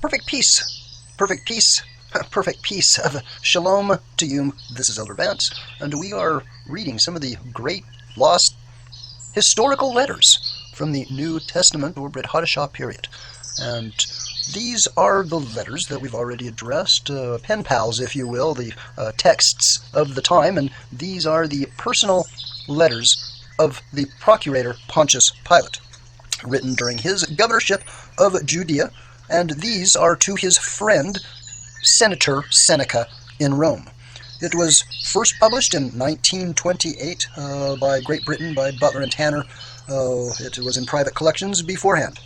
Perfect peace of shalom to you. This is Elder Vance, and we are reading some of the great lost historical letters from the New Testament or YAHSHUA period. And these are the letters that we've already addressed, pen pals, if you will, the texts of the time, and these are the personal letters of the procurator Pontius Pilate, written during his governorship of Judea, and these are to his friend Senator Seneca in Rome. It was first published in 1928 by Great Britain, by Butler and Tanner. It was in private collections beforehand.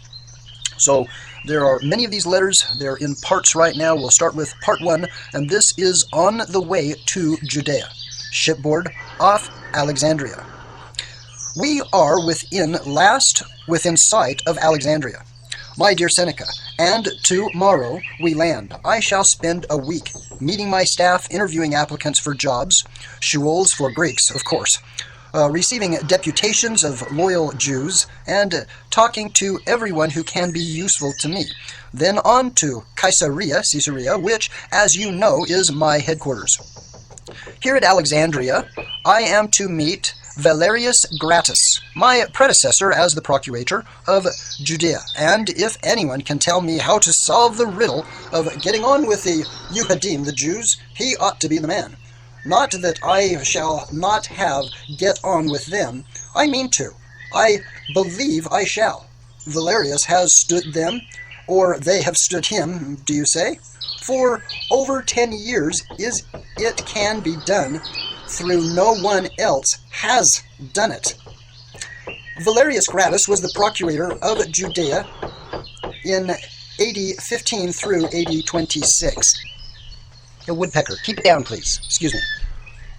So there are many of these letters. They're in parts right now. We'll start with part 1, and this is on the way to Judea, shipboard off Alexandria. We are within sight of Alexandria, my dear Seneca, and tomorrow we land. I shall spend a week meeting my staff, interviewing applicants for jobs, shuols for Greeks, of course, receiving deputations of loyal Jews, and talking to everyone who can be useful to me. Then on to Caesarea, which, as you know, is my headquarters. Here at Alexandria, I am to meet Valerius Gratus, my predecessor as the procurator of Judea, and if anyone can tell me how to solve the riddle of getting on with the YAHSHUA, the Jews, he ought to be the man. Not that I shall not get on with them. I mean to. I believe I shall. Valerius has stood them, or they have stood him, do you say? For over 10 years it can be done, through no one else has done it. Valerius Gratus was the procurator of Judea in AD 15 through AD 26. A woodpecker, keep it down, please. Excuse me.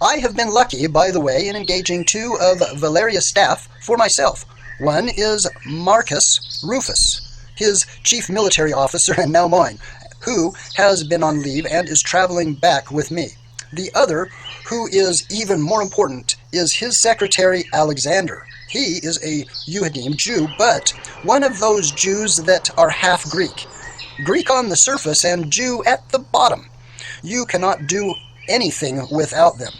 I have been lucky, by the way, in engaging 2 of Valerius' staff for myself. One is Marcus Rufus, his chief military officer and now mine, who has been on leave and is traveling back with me. The other, who is even more important, is his secretary Alexander. He is a YAHSHUA Jew, but one of those Jews that are half Greek. Greek on the surface and Jew at the bottom. You cannot do anything without them.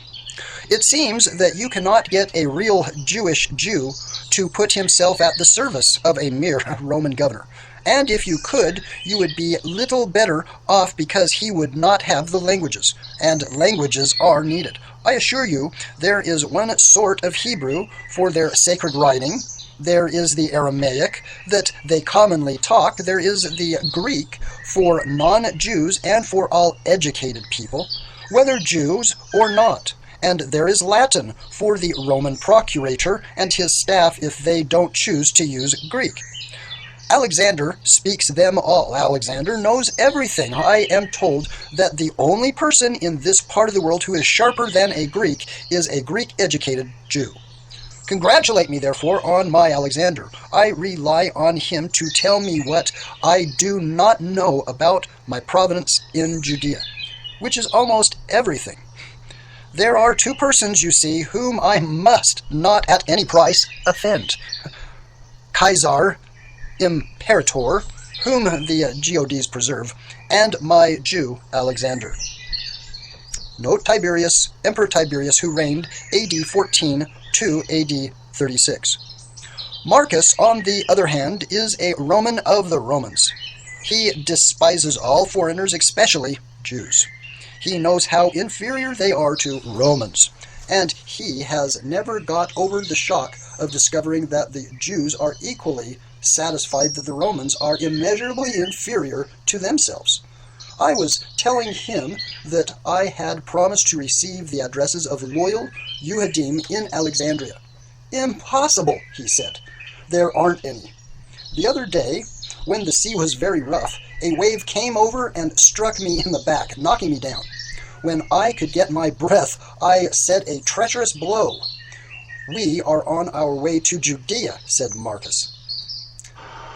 It seems that you cannot get a real Jewish Jew to put himself at the service of a mere Roman governor. And if you could, you would be little better off because he would not have the languages, and languages are needed. I assure you, there is one sort of Hebrew for their sacred writing. There is the Aramaic that they commonly talk. There is the Greek for non-Jews and for all educated people, whether Jews or not. And there is Latin for the Roman procurator and his staff if they don't choose to use Greek. Alexander speaks them all. Alexander knows everything. I am told that the only person in this part of the world who is sharper than a Greek is a Greek-educated Jew. Congratulate me, therefore, on my Alexander. I rely on him to tell me what I do not know about my providence in Judea, which is almost everything. There are 2 persons, you see, whom I must not at any price offend. Caesar, Imperator, whom the GODs preserve, and my Jew Alexander. Note Tiberius, Emperor Tiberius, who reigned AD 14 to AD 36. Marcus, on the other hand, is a Roman of the Romans. He despises all foreigners, especially Jews. He knows how inferior they are to Romans, and he has never got over the shock of discovering that the Jews are equally satisfied that the Romans are immeasurably inferior to themselves. I was telling him that I had promised to receive the addresses of loyal YAHSHUA in Alexandria. Impossible, he said. There aren't any. The other day, when the sea was very rough, a wave came over and struck me in the back, knocking me down. When I could get my breath, I said a treacherous blow. We are on our way to Judea, said Marcus.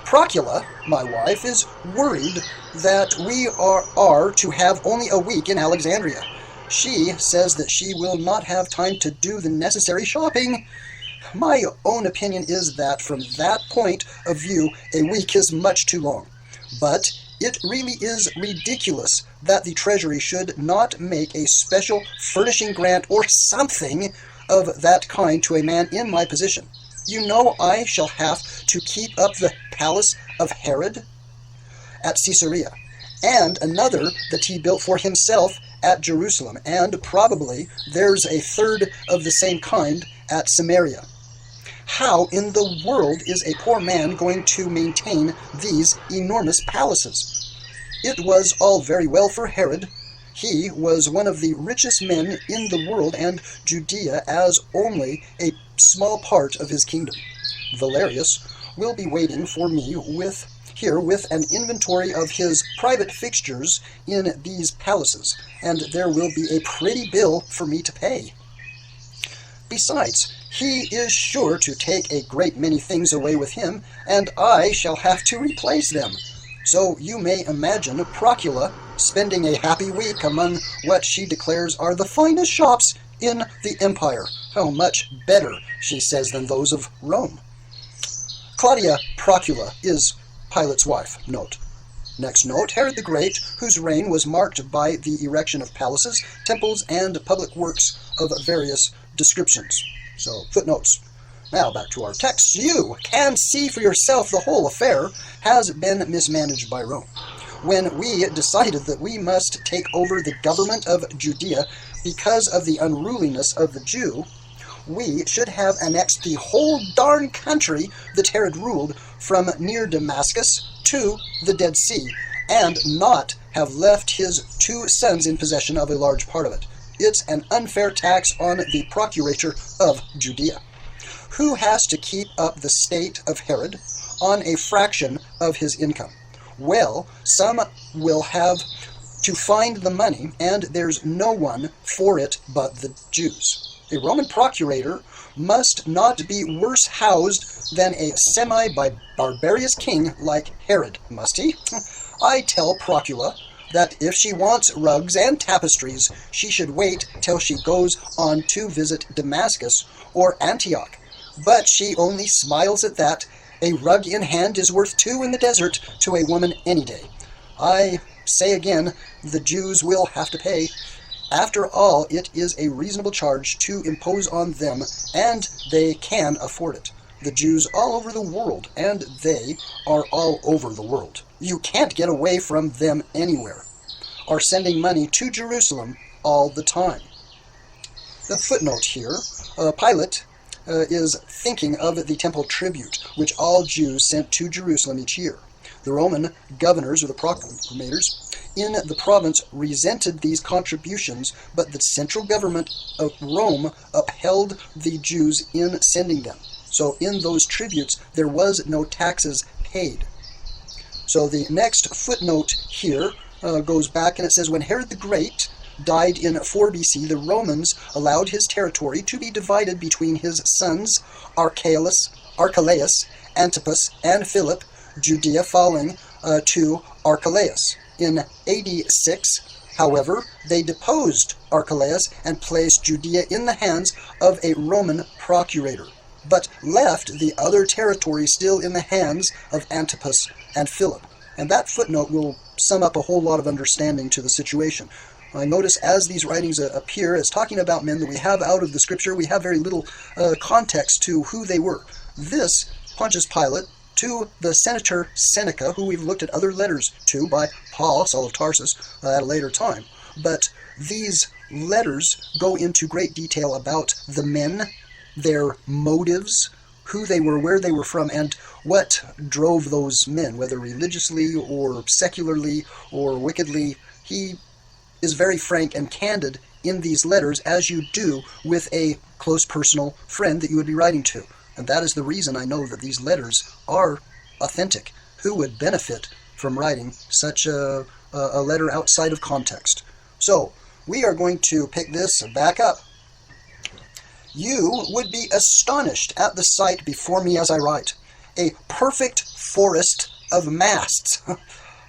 Procula, my wife, is worried that we are to have only a week in Alexandria. She says that she will not have time to do the necessary shopping. My own opinion is that from that point of view, a week is much too long. But It really is ridiculous that the Treasury should not make a special furnishing grant or something of that kind to a man in my position. You know I shall have to keep up the palace of Herod at Caesarea, and another that he built for himself at Jerusalem, and probably there's a third of the same kind at Samaria. How in the world is a poor man going to maintain these enormous palaces? It was all very well for Herod. He was one of the richest men in the world, and Judea as only a small part of his kingdom. Valerius will be waiting for me with an inventory of his private fixtures in these palaces, and there will be a pretty bill for me to pay. Besides, he is sure to take a great many things away with him, and I shall have to replace them. So you may imagine Procula spending a happy week among what she declares are the finest shops in the empire. How much better, she says, than those of Rome. Claudia Procula is Pilate's wife. Note. Next note, Herod the Great, whose reign was marked by the erection of palaces, temples, and public works of various descriptions. So, footnotes. Now, back to our text. You can see for yourself the whole affair has been mismanaged by Rome. When we decided that we must take over the government of Judea because of the unruliness of the Jew, we should have annexed the whole darn country that Herod ruled from near Damascus to the Dead Sea, and not have left his 2 sons in possession of a large part of it. It's an unfair tax on the procurator of Judea, who has to keep up the state of Herod on a fraction of his income. Well, some will have to find the money, and there's no one for it but the Jews. A Roman procurator must not be worse housed than a semi-barbarous king like Herod, must he? I tell Procula that if she wants rugs and tapestries, she should wait till she goes on to visit Damascus or Antioch. But she only smiles at that. A rug in hand is worth 2 in the desert to a woman any day. I say again, the Jews will have to pay. After all, it is a reasonable charge to impose on them, and they can afford it. The Jews all over the world, and they are all over the world. You can't get away from them anywhere, are sending money to Jerusalem all the time. The footnote here, Pilate is thinking of the temple tribute, which all Jews sent to Jerusalem each year. The Roman governors, or the procurators, in the province resented these contributions, but the central government of Rome upheld the Jews in sending them. So in those tributes, there was no taxes paid. So the next footnote here goes back, and it says, when Herod the Great died in 4 BC, the Romans allowed his territory to be divided between his sons Archelaus, Antipas, and Philip, Judea falling to Archelaus. In AD 6, however, they deposed Archelaus and placed Judea in the hands of a Roman procurator, but left the other territory still in the hands of Antipas and Philip. And that footnote will sum up a whole lot of understanding to the situation. I notice as these writings appear as talking about men that we have out of the scripture, we have very little context to who they were. This, Pontius Pilate, to the senator Seneca, who we've looked at other letters to by Paul, Saul of Tarsus, at a later time. But these letters go into great detail about the men, their motives, who they were, where they were from, and what drove those men, whether religiously or secularly or wickedly. He is very frank and candid in these letters, as you do with a close personal friend that you would be writing to. And that is the reason I know that these letters are authentic. Who would benefit from writing such a letter outside of context? So, we are going to pick this back up. You would be astonished at the sight before me as I write. A perfect forest of masts.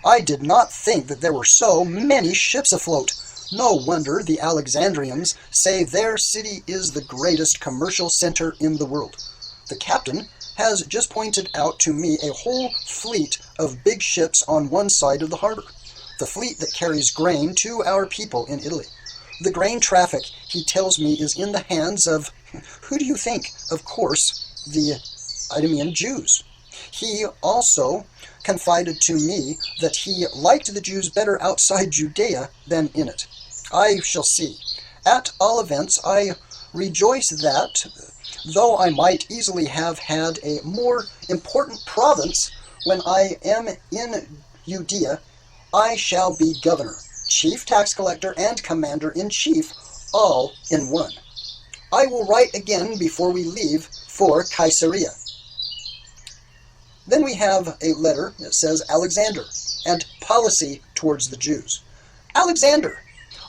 I did not think that there were so many ships afloat. No wonder the Alexandrians say their city is the greatest commercial center in the world. The captain has just pointed out to me a whole fleet of big ships on one side of the harbor, the fleet that carries grain to our people in Italy. The grain traffic, he tells me, is in the hands of, who do you think? Of course, the Idumean Jews. He also confided to me that he liked the Jews better outside Judea than in it. I shall see. At all events, I rejoice that, though I might easily have had a more important province when I am in Judea, I shall be governor, chief tax collector, and commander-in-chief, all in one. I will write again before we leave for Caesarea. Then we have a letter that says, Alexander, and policy towards the Jews. Alexander,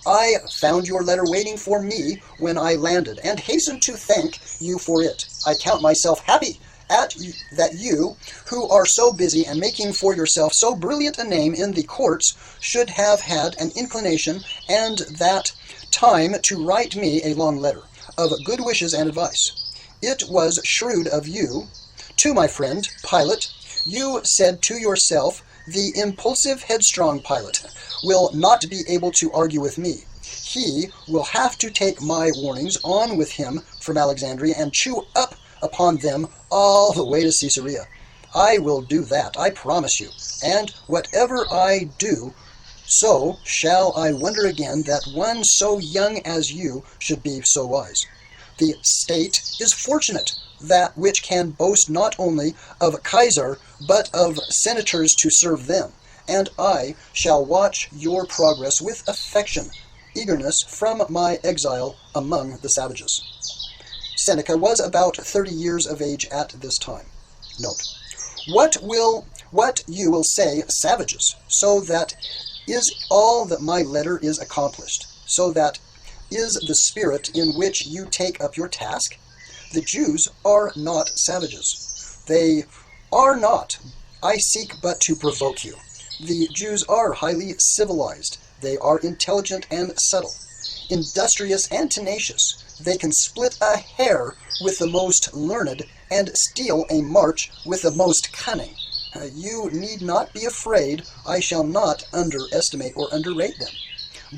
I found your letter waiting for me when I landed, and hasten to thank you for it. I count myself happy that you, who are so busy and making for yourself so brilliant a name in the courts, should have had an inclination and that time to write me a long letter of good wishes and advice. It was shrewd of you. To my friend, Pilate, you said to yourself, the impulsive, headstrong Pilate will not be able to argue with me. He will have to take my warnings on with him from Alexandria and chew up upon them all the way to Caesarea. I will do that, I promise you, and whatever I do, so shall I wonder again that one so young as you should be so wise. The state is fortunate, that which can boast not only of Caesar, but of senators to serve them, and I shall watch your progress with affection, eagerness from my exile among the savages. Seneca was about 30 years of age at this time. Note, what you will say, savages, so that is all that my letter is accomplished, so that is the spirit in which you take up your task. The Jews are not savages. They are not. I seek but to provoke you. The Jews are highly civilized. They are intelligent and subtle, industrious and tenacious. They can split a hair with the most learned and steal a march with the most cunning. You need not be afraid. I shall not underestimate or underrate them.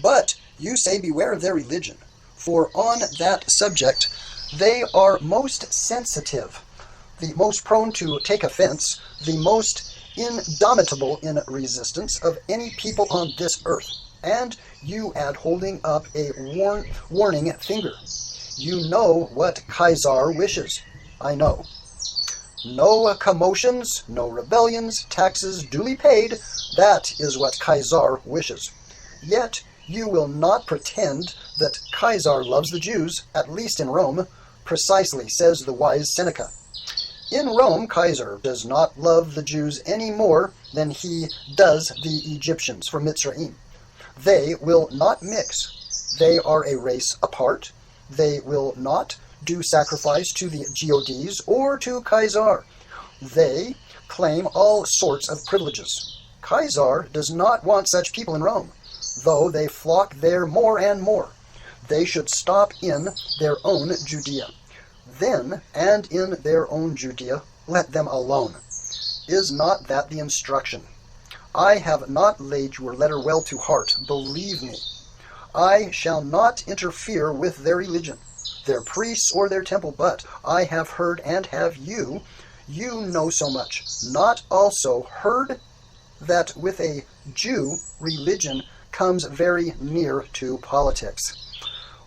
But you say beware of their religion, for on that subject they are most sensitive, the most prone to take offense, the most indomitable in resistance of any people on this earth. And you add, holding up a warning finger, you know what Caesar wishes. I know. No commotions, no rebellions, taxes duly paid. That is what Caesar wishes. Yet you will not pretend that Caesar loves the Jews, at least in Rome. Precisely, says the wise Seneca. In Rome, Caesar does not love the Jews any more than he does the Egyptians from Mitzrayim. They will not mix. They are a race apart. They will not do sacrifice to the gods or to Caesar. They claim all sorts of privileges. Caesar does not want such people in Rome, though they flock there more and more. They should stop in their own Judea. Then, and in their own Judea, let them alone. Is not that the instruction? I have not laid your letter well to heart, believe me. I shall not interfere with their religion, their priests or their temple, but I have heard, and have you know so much, not also heard that with a Jew religion comes very near to politics.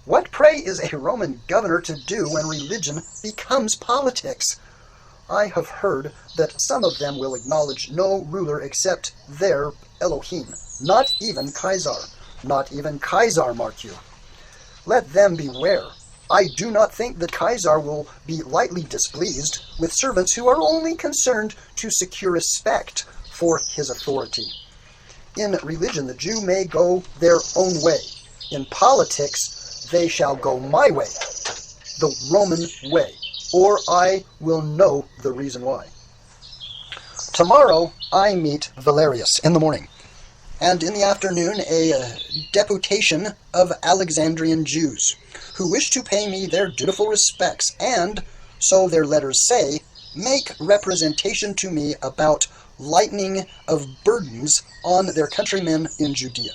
What, pray, is a Roman governor to do when religion becomes politics? I have heard that some of them will acknowledge no ruler except their Elohim, not even Caesar. Not even Caesar, mark you. Let them beware. I do not think that Caesar will be lightly displeased with servants who are only concerned to secure respect for his authority. In religion, the Jew may go their own way. In politics, they shall go my way, the Roman way, or I will know the reason why. Tomorrow I meet Valerius in the morning, and in the afternoon a deputation of Alexandrian Jews, who wish to pay me their dutiful respects, and, so their letters say, make representation to me about lightening of burdens on their countrymen in Judea.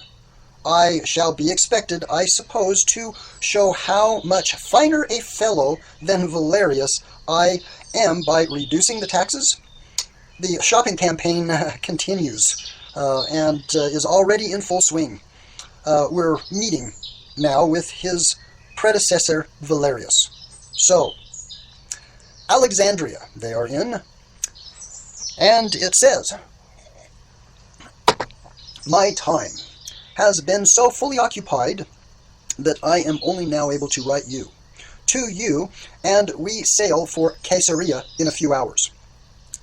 I shall be expected, I suppose, to show how much finer a fellow than Valerius I am by reducing the taxes. The shopping campaign continues and is already in full swing. We're meeting now with his predecessor, Valerius. So, Alexandria they are in, and it says, "My time has been so fully occupied that I am only now able to write to you, and we sail for Caesarea in a few hours.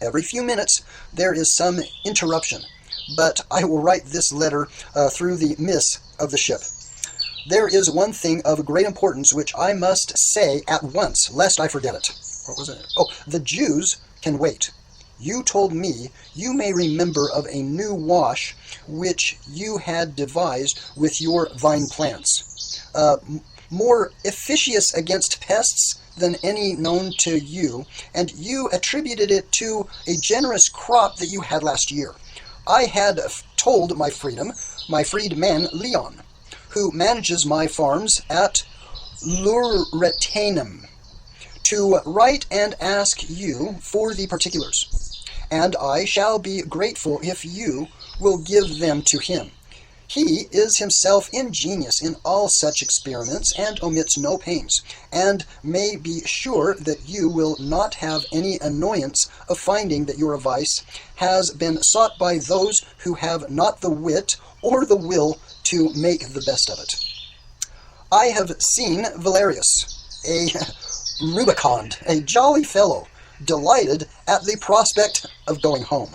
Every few minutes there is some interruption, but I will write this letter through the miss of the ship. There is one thing of great importance which I must say at once, lest I forget it." What was it? Oh, the Jews can wait. You told me you may remember of a new wash which you had devised with your vine plants, more efficacious against pests than any known to you, and you attributed it to a generous crop that you had last year. I had told my freedman Leon, who manages my farms at Luretanum, to write and ask you for the particulars, and I shall be grateful if you will give them to him. He is himself ingenious in all such experiments, and omits no pains, and may be sure that you will not have any annoyance of finding that your advice has been sought by those who have not the wit or the will to make the best of it. I have seen Valerius, a rubicund, a jolly fellow, delighted at the prospect of going home.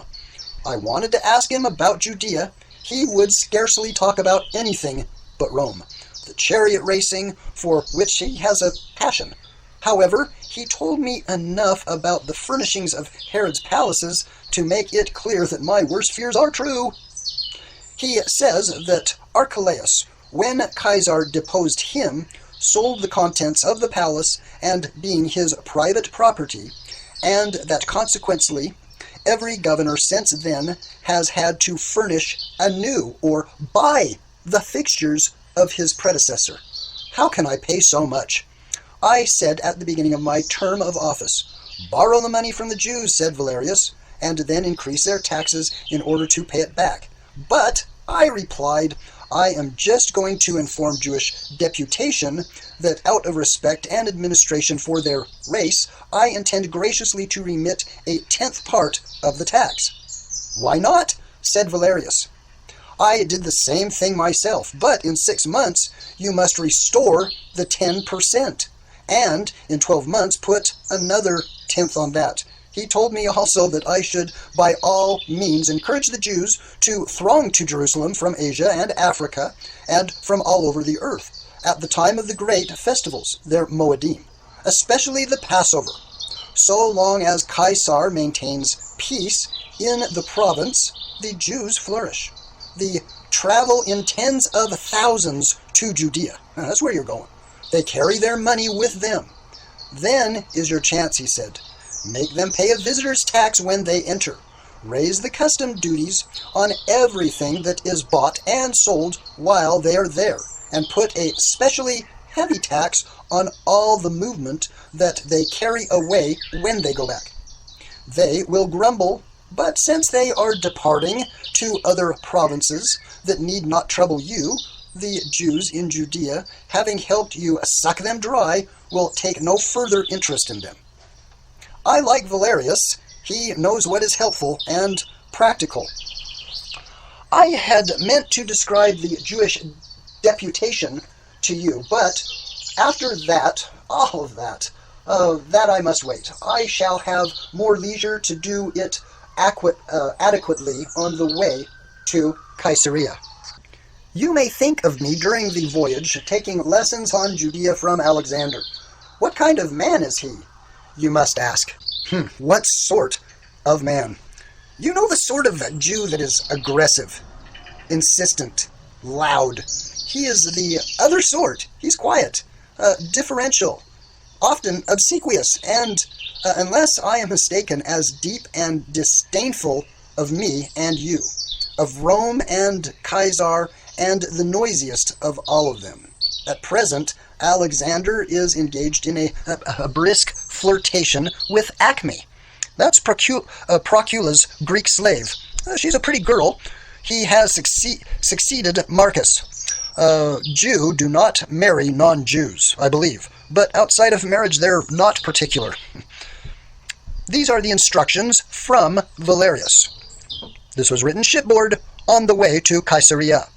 I wanted to ask him about Judea. He would scarcely talk about anything but Rome, the chariot racing, for which he has a passion. However, he told me enough about the furnishings of Herod's palaces to make it clear that my worst fears are true. He says that Archelaus, when Caesar deposed him, sold the contents of the palace and being his private property, and that consequently every governor since then has had to furnish anew or buy the fixtures of his predecessor. How can I pay so much? I said at the beginning of my term of office, borrow the money from the Jews, said Valerius, and then increase their taxes in order to pay it back. But, I replied, I am just going to inform Jewish deputation that out of respect and administration for their race, I intend graciously to remit a 10th part of the tax. Why not? Said Valerius. I did the same thing myself, but in 6 months you must restore the 10%, and in 12 months put another 10th on that. He told me also that I should by all means encourage the Jews to throng to Jerusalem from Asia and Africa and from all over the earth at the time of the great festivals, their Moedim, especially the Passover. So long as Caesar maintains peace in the province, the Jews flourish. The travel in tens of thousands to Judea. That's where you're going. They carry their money with them. Then is your chance, he said. Make them pay a visitor's tax when they enter. Raise the custom duties on everything that is bought and sold while they are there, and put a specially heavy tax on all the movement that they carry away when they go back. They will grumble, but since they are departing to other provinces that need not trouble you, the Jews in Judea, having helped you suck them dry, will take no further interest in them. I like Valerius. He knows what is helpful and practical. I had meant to describe the Jewish deputation to you, but after that, all of that, that I must wait. I shall have more leisure to do it adequately on the way to Caesarea. You may think of me during the voyage taking lessons on Judea from Alexander. What kind of man is he? You must ask. What sort of man? You know the sort of Jew that is aggressive, insistent, loud. He is the other sort. He's quiet, differential, often obsequious, and unless I am mistaken, as deep and disdainful of me and you, of Rome and Caesar, and the noisiest of all of them. At present, Alexander is engaged in a brisk flirtation with Acme. That's Procula's Greek slave. She's a pretty girl. He has succeeded Marcus. Jew do not marry non-Jews, I believe, but outside of marriage they're not particular. These are the instructions from Valerius. This was written shipboard on the way to Caesarea.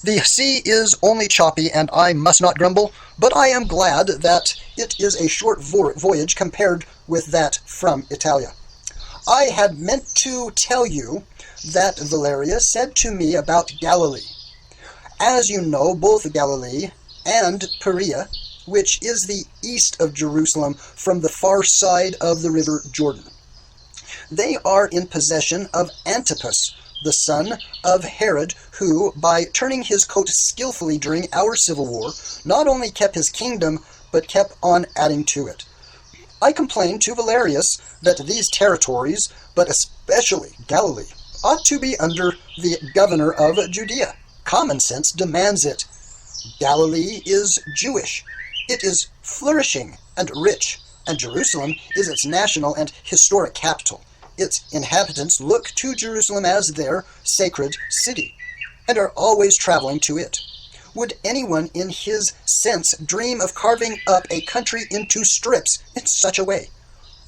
The sea is only choppy, and I must not grumble, but I am glad that it is a short voyage compared with that from Italia. I had meant to tell you that Valerius said to me about Galilee. As you know, both Galilee and Perea, which is the east of Jerusalem from the far side of the river Jordan, they are in possession of Antipas, the son of Herod, who, by turning his coat skillfully during our civil war, not only kept his kingdom, but kept on adding to it. I complained to Valerius that these territories, but especially Galilee, ought to be under the governor of Judea. Common sense demands it. Galilee is Jewish. It is flourishing and rich, and Jerusalem is its national and historic capital. Its inhabitants look to Jerusalem as their sacred city, and are always traveling to it. Would anyone in his sense dream of carving up a country into strips in such a way?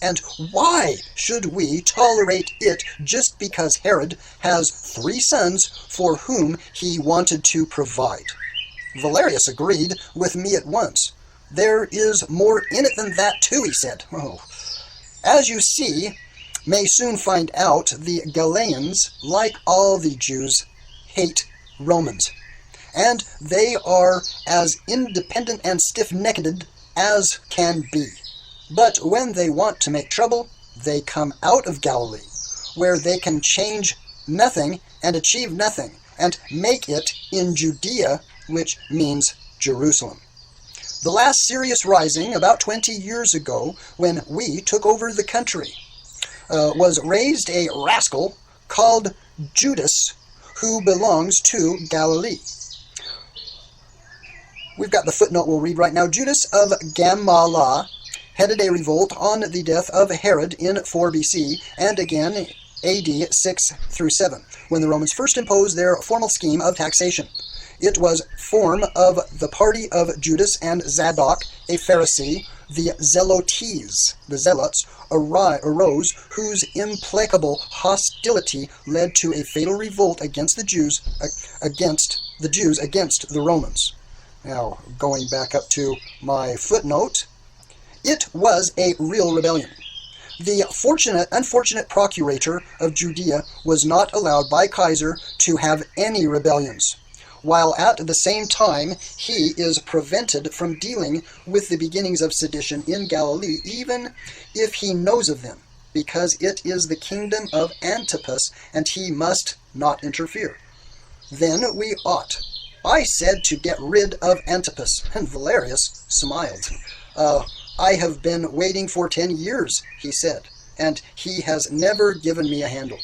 And why should we tolerate it just because Herod has 3 sons for whom he wanted to provide? Valerius agreed with me at once. There is more in it than that too, he said. Oh. As you see, may soon find out, the Galileans, like all the Jews, hate Romans. And they are as independent and stiff-necked as can be. But when they want to make trouble, they come out of Galilee, where they can change nothing and achieve nothing, and make it in Judea, which means Jerusalem. The last serious rising, about 20 years ago, when we took over the country, was raised a rascal called Judas, who belongs to Galilee. We've got the footnote we'll read right now. Judas of Gamala headed a revolt on the death of Herod in 4 BC, and again AD 6 through 7, when the Romans first imposed their formal scheme of taxation. It was form of the party of Judas and Zadok, a Pharisee. The Zelotes, the Zealots, arose, whose implacable hostility led to a fatal revolt against the Jews against the Romans. Now, going back up to my footnote, it was a real rebellion. The unfortunate procurator of Judea was not allowed by Caesar to have any rebellions, while at the same time he is prevented from dealing with the beginnings of sedition in Galilee, even if he knows of them, because it is the kingdom of Antipas, and he must not interfere. Then we ought, I said, to get rid of Antipas, and Valerius smiled. I have been waiting for 10 years, he said, and he has never given me a handle.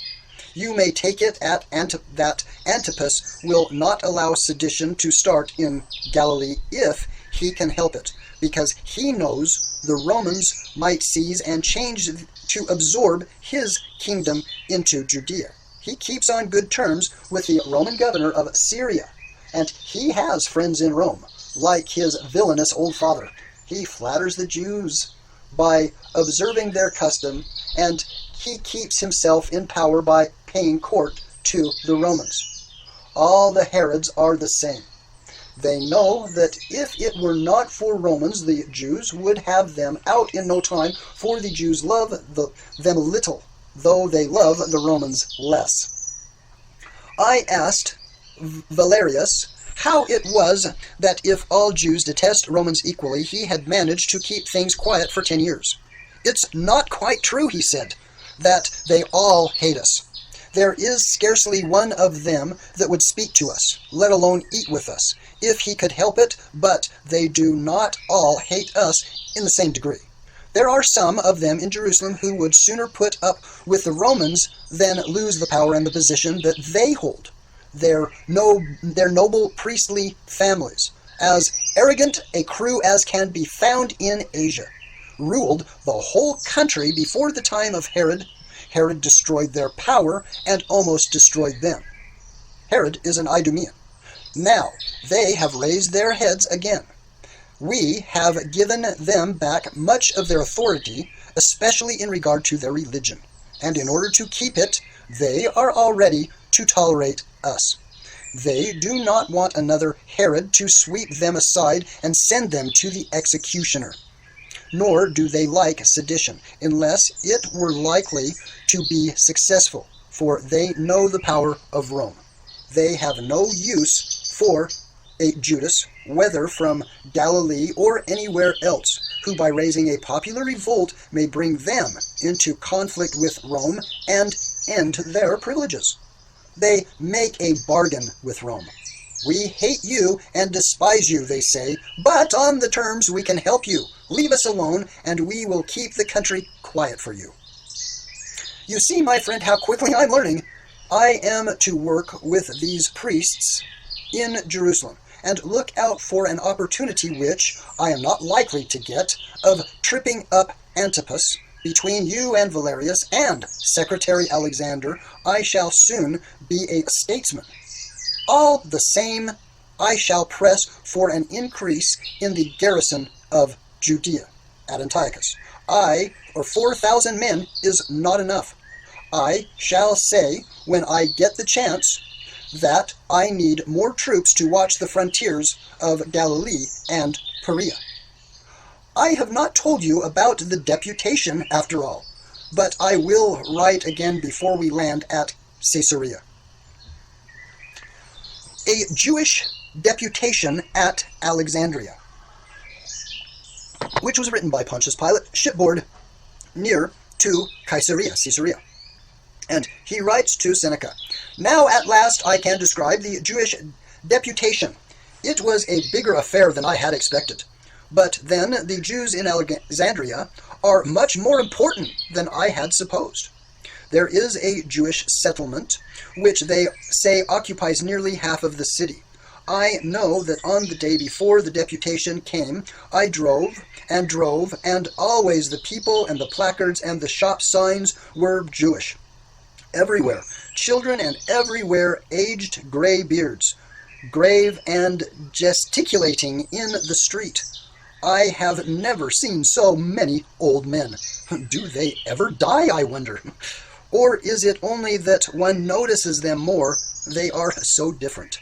You may take it at that Antipas will not allow sedition to start in Galilee if he can help it, because he knows the Romans might seize and change to absorb his kingdom into Judea. He keeps on good terms with the Roman governor of Syria, and he has friends in Rome, like his villainous old father. He flatters the Jews by observing their custom, and he keeps himself in power by paying court to the Romans. All the Herods are the same. They know that if it were not for Romans, the Jews would have them out in no time, for the Jews love them little, though they love the Romans less. I asked Valerius how it was that if all Jews detest Romans equally, he had managed to keep things quiet for 10 years. It's not quite true, he said, that they all hate us. There is scarcely one of them that would speak to us, let alone eat with us, if he could help it, but they do not all hate us in the same degree. There are some of them in Jerusalem who would sooner put up with the Romans than lose the power and the position that they hold. Their noble priestly families, as arrogant a crew as can be found in Asia, ruled the whole country before the time of Herod. Herod destroyed their power and almost destroyed them. Herod is an Idumean. Now they have raised their heads again. We have given them back much of their authority, especially in regard to their religion, and in order to keep it, they are all ready to tolerate us. They do not want another Herod to sweep them aside and send them to the executioner. Nor do they like sedition, unless it were likely to be successful, for they know the power of Rome. They have no use for a Judas, whether from Galilee or anywhere else, who by raising a popular revolt may bring them into conflict with Rome and end their privileges. They make a bargain with Rome. We hate you and despise you, they say, but on the terms we can help you. Leave us alone, and we will keep the country quiet for you. You see, my friend, how quickly I'm learning. I am to work with these priests in Jerusalem, and look out for an opportunity which I am not likely to get of tripping up Antipas between you and Valerius and Secretary Alexander. I shall soon be a statesman. All the same, I shall press for an increase in the garrison of Judea at Antiochus. 4,000 men is not enough. I shall say, when I get the chance, that I need more troops to watch the frontiers of Galilee and Perea. I have not told you about the deputation after all, but I will write again before we land at Caesarea. A Jewish deputation at Alexandria, which was written by Pontius Pilate, shipboard near to Caesarea. And he writes to Seneca, "Now at last I can describe the Jewish deputation. It was a bigger affair than I had expected. But then the Jews in Alexandria are much more important than I had supposed. There is a Jewish settlement, which they say occupies nearly half of the city. I know that on the day before the deputation came, I drove, and always the people and the placards and the shop signs were Jewish. Everywhere, children, and everywhere aged gray beards, grave and gesticulating in the street. I have never seen so many old men. Do they ever die, I wonder? Or is it only that one notices them more? They are so different.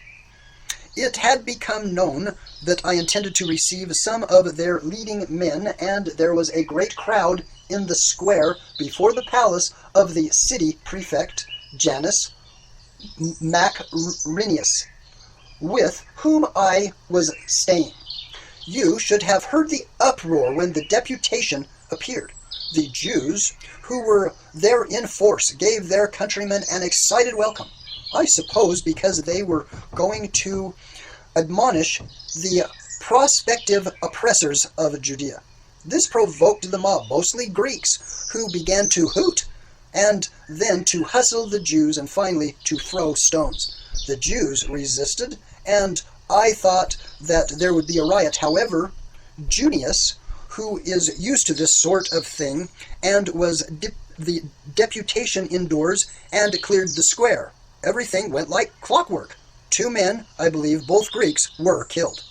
It had become known that I intended to receive some of their leading men, and there was a great crowd in the square before the palace of the city prefect, Janus Macrinus, with whom I was staying. You should have heard the uproar when the deputation appeared. The Jews, who were there in force, gave their countrymen an excited welcome. I suppose because they were going to admonish the prospective oppressors of Judea. This provoked the mob, mostly Greeks, who began to hoot, and then to hustle the Jews, and finally to throw stones. The Jews resisted, and I thought that there would be a riot. However, Junius, who is used to this sort of thing, and was the deputation indoors and cleared the square. Everything went like clockwork. 2 men, I believe, both Greeks, were killed.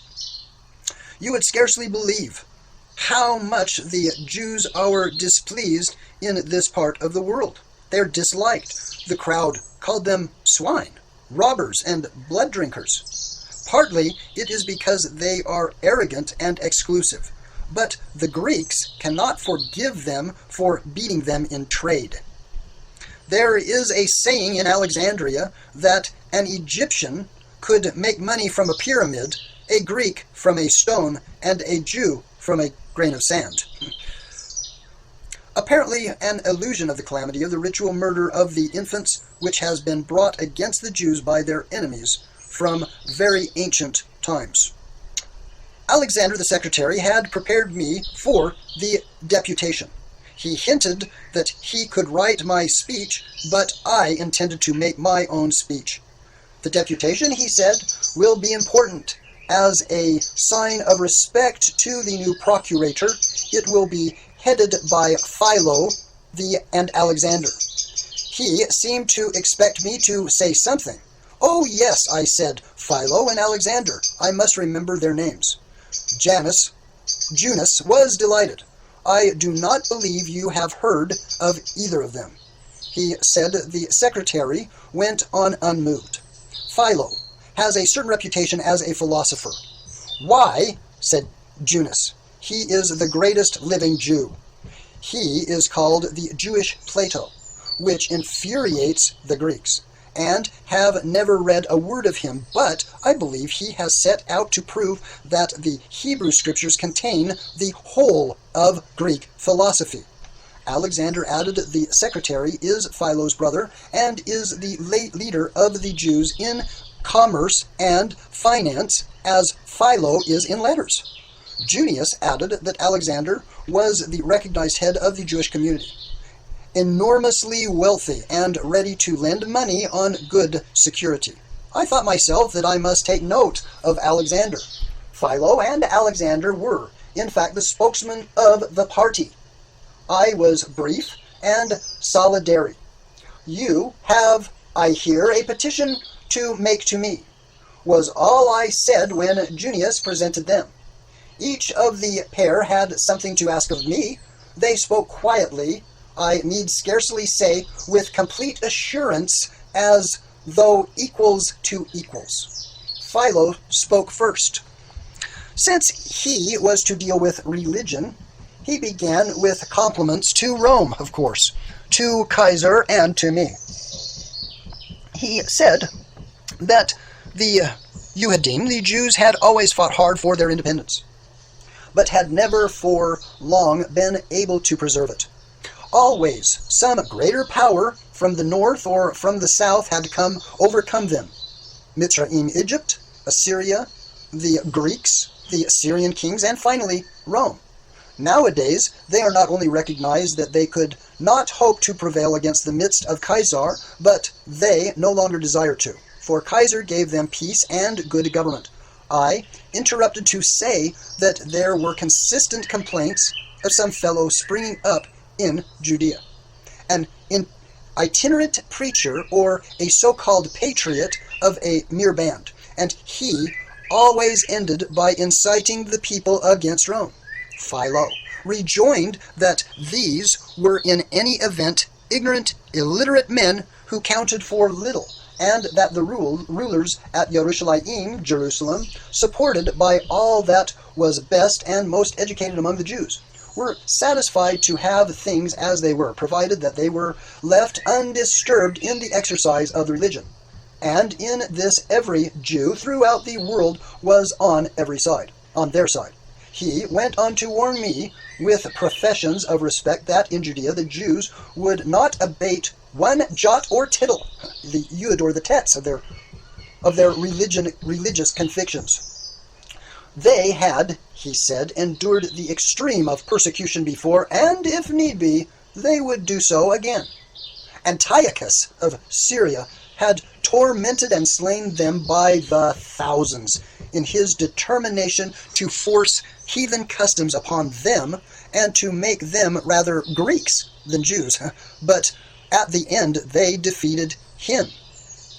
You would scarcely believe how much the Jews are displeased in this part of the world. They're disliked. The crowd called them swine, robbers, and blood drinkers. Partly it is because they are arrogant and exclusive, but the Greeks cannot forgive them for beating them in trade. There is a saying in Alexandria that an Egyptian could make money from a pyramid, a Greek from a stone, and a Jew from a grain of sand. Apparently an allusion of the calamity of the ritual murder of the infants, which has been brought against the Jews by their enemies from very ancient times. Alexander the secretary had prepared me for the deputation. He hinted that he could write my speech, but I intended to make my own speech. The deputation, he said, will be important. As a sign of respect to the new procurator, it will be headed by Philo and Alexander. He seemed to expect me to say something. Oh, yes, I said, Philo and Alexander. I must remember their names. Janus was delighted. I do not believe you have heard of either of them. He said the secretary went on unmoved. Philo has a certain reputation as a philosopher. Why? Said Janus. He is the greatest living Jew. He is called the Jewish Plato, which infuriates the Greeks, and have never read a word of him, but I believe he has set out to prove that the Hebrew scriptures contain the whole of Greek philosophy. Alexander added the secretary is Philo's brother and is the late leader of the Jews in commerce and finance, as Philo is in letters. Junius added that Alexander was the recognized head of the Jewish community, enormously wealthy and ready to lend money on good security. I thought myself that I must take note of Alexander. Philo and Alexander were, in fact, the spokesmen of the party. I was brief and solidary. You have, I hear, a petition to make to me, was all I said when Junius presented them. Each of the pair had something to ask of me. They spoke quietly, I need scarcely say, with complete assurance, as though equals to equals. Philo spoke first. Since he was to deal with religion, he began with compliments to Rome, of course, to Caesar and to me. He said that the YHWH, the Jews, had always fought hard for their independence, but had never for long been able to preserve it. Always some greater power from the north or from the south had overcome them. Mitzrayim, Egypt, Assyria, the Greeks, the Assyrian kings, and finally Rome. Nowadays, they are not only recognized that they could not hope to prevail against the midst of Caesar, but they no longer desire to, for Caesar gave them peace and good government. I interrupted to say that there were consistent complaints of some fellow springing up in Judea, an itinerant preacher or a so-called patriot of a mere band, and he always ended by inciting the people against Rome. Philo rejoined that these were in any event ignorant, illiterate men who counted for little, and that the rulers at Yerushalayim, Jerusalem, supported by all that was best and most educated among the Jews, were satisfied to have things as they were, provided that they were left undisturbed in the exercise of religion. And in this every Jew throughout the world was on their side. He went on to warn me with professions of respect that in Judea the Jews would not abate one jot or tittle, the yud or the tets of their religious convictions. They had, he said, endured the extreme of persecution before, and if need be, they would do so again. Antiochus of Syria had tormented and slain them by the thousands in his determination to force heathen customs upon them and to make them rather Greeks than Jews. But at the end they defeated him.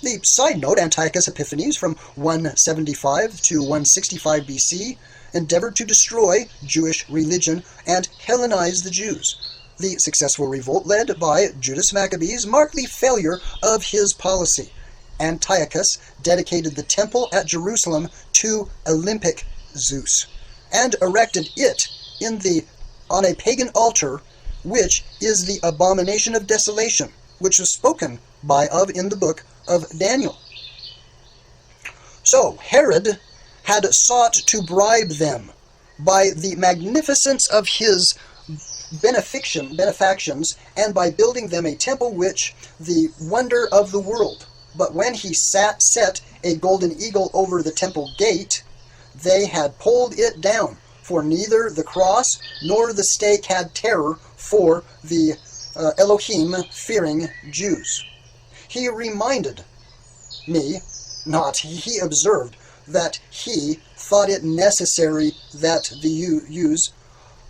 The side note, Antiochus Epiphanes from 175 to 165 BC endeavored to destroy Jewish religion and Hellenize the Jews. The successful revolt led by Judas Maccabees marked the failure of his policy. Antiochus dedicated the temple at Jerusalem to Olympic Zeus and erected it on a pagan altar, which is the abomination of desolation, which was spoken of in the book of Daniel. So Herod had sought to bribe them by the magnificence of his benefactions and by building them a temple which the wonder of the world. But when he set a golden eagle over the temple gate, they had pulled it down, for neither the cross nor the stake had terror for the Elohim-fearing Jews. He reminded me, he observed, that he thought it necessary that the Jews,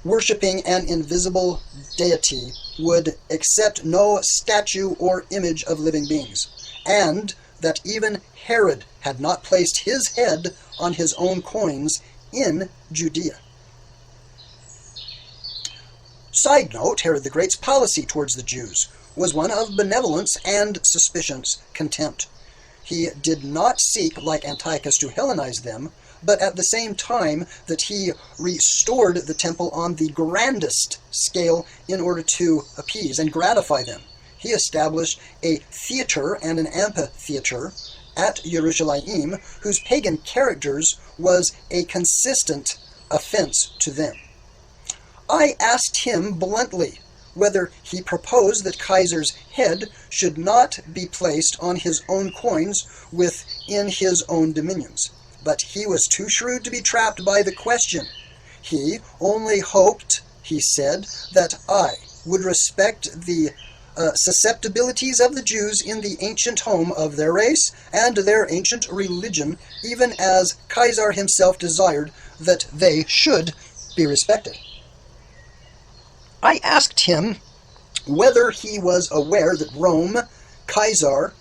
worshipping an invisible deity, would accept no statue or image of living beings, and that even Herod had not placed his head on his own coins in Judea. Side note, Herod the Great's policy towards the Jews was one of benevolence and suspicious contempt. He did not seek, like Antiochus, to Hellenize them, but at the same time that he restored the temple on the grandest scale in order to appease and gratify them. He established a theater and an amphitheater at Jerusalem, whose pagan characters was a consistent offense to them. I asked him bluntly whether he proposed that Caesar's head should not be placed on his own coins within his own dominions, but he was too shrewd to be trapped by the question. He only hoped, he said, that I would respect the susceptibilities of the Jews in the ancient home of their race and their ancient religion, even as Caesar himself desired that they should be respected. I asked him whether he was aware that Rome, Caesar,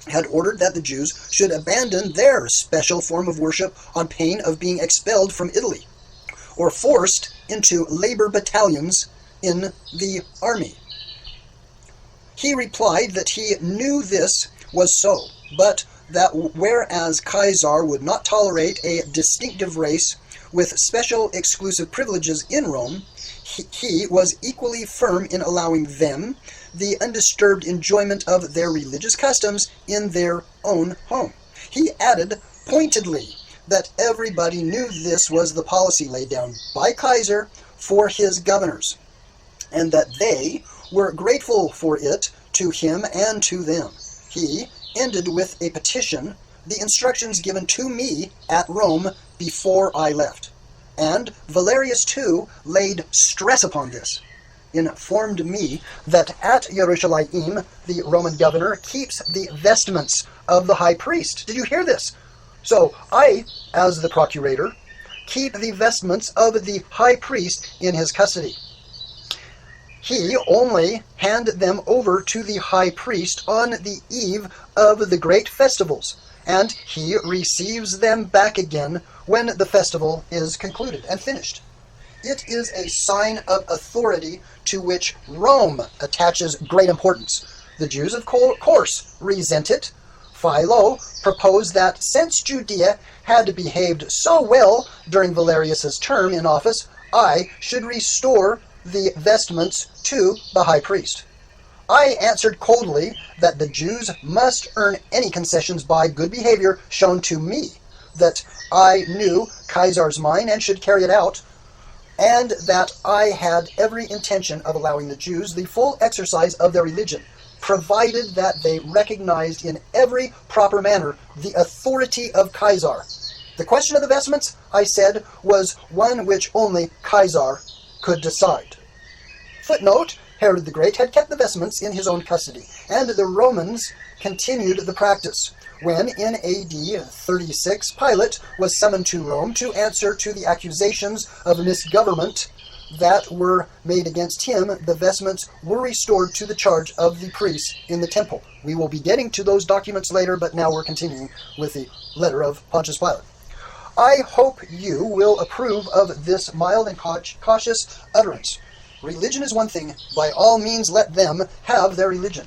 had ordered that the Jews should abandon their special form of worship on pain of being expelled from Italy, or forced into labor battalions in the army. He replied that he knew this was so, but that whereas Caesar would not tolerate a distinctive race with special exclusive privileges in Rome, he was equally firm in allowing them the undisturbed enjoyment of their religious customs in their own home. He added pointedly that everybody knew this was the policy laid down by Caesar for his governors, and that they were grateful for it to him and to them. He ended with a petition, the instructions given to me at Rome before I left. And Valerius too laid stress upon this, informed me that at Jerusalem the Roman governor keeps the vestments of the high priest. Did you hear this? So I, as the procurator, keep the vestments of the high priest in his custody. He only handed them over to the high priest on the eve of the great festivals, and he receives them back again when the festival is concluded and finished. It is a sign of authority to which Rome attaches great importance. The Jews, of course, resent it. Philo proposed that since Judea had behaved so well during Valerius's term in office, I should restore the vestments to the high priest. I answered coldly that the Jews must earn any concessions by good behavior shown to me, that I knew Caesar's mind and should carry it out, and that I had every intention of allowing the Jews the full exercise of their religion, provided that they recognized in every proper manner the authority of Caesar. The question of the vestments, I said, was one which only Caesar could decide. Footnote, Herod the Great had kept the vestments in his own custody, and the Romans continued the practice. When, in AD 36, Pilate was summoned to Rome to answer to the accusations of misgovernment that were made against him, the vestments were restored to the charge of the priests in the temple. We will be getting to those documents later, but now we're continuing with the letter of Pontius Pilate. I hope you will approve of this mild and cautious utterance. Religion is one thing. By all means let them have their religion.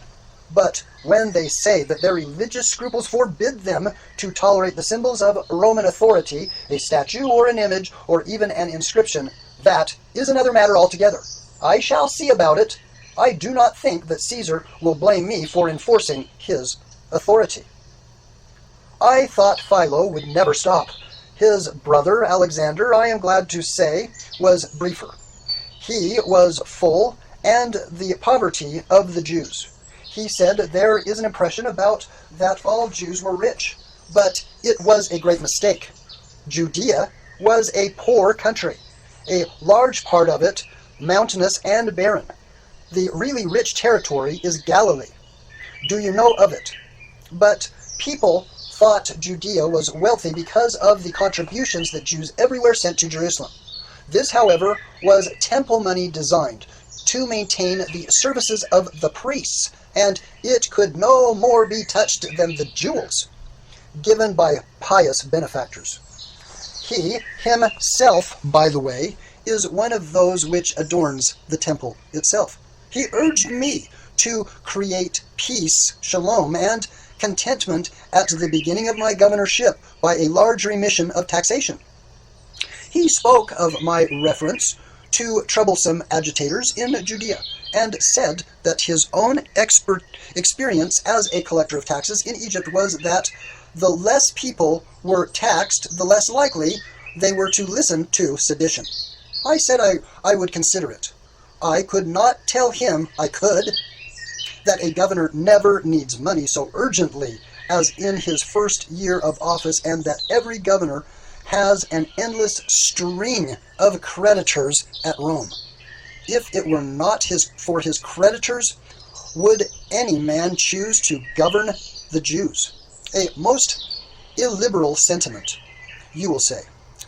But when they say that their religious scruples forbid them to tolerate the symbols of Roman authority, a statue or an image or even an inscription, that is another matter altogether. I shall see about it. I do not think that Caesar will blame me for enforcing his authority. I thought Philo would never stop. His brother, Alexander, I am glad to say, was briefer. He was full and the poverty of the Jews. He said there is an impression about that all Jews were rich, but it was a great mistake. Judea was a poor country, a large part of it mountainous and barren. The really rich territory is Galilee. Do you know of it? But people thought Judea was wealthy because of the contributions that Jews everywhere sent to Jerusalem. This, however, was temple money designed to maintain the services of the priests, and it could no more be touched than the jewels given by pious benefactors. He himself, by the way, is one of those which adorns the temple itself. He urged me to create peace, shalom, and contentment at the beginning of my governorship by a large remission of taxation. He spoke of my reference to troublesome agitators in Judea, and said that his own experience as a collector of taxes in Egypt was that the less people were taxed, the less likely they were to listen to sedition. I said I would consider it. I could not tell him I could, that a governor never needs money so urgently as in his first year of office, and that every governor has an endless string of creditors at Rome. If it were not for his creditors, would any man choose to govern the Jews? A most illiberal sentiment, you will say.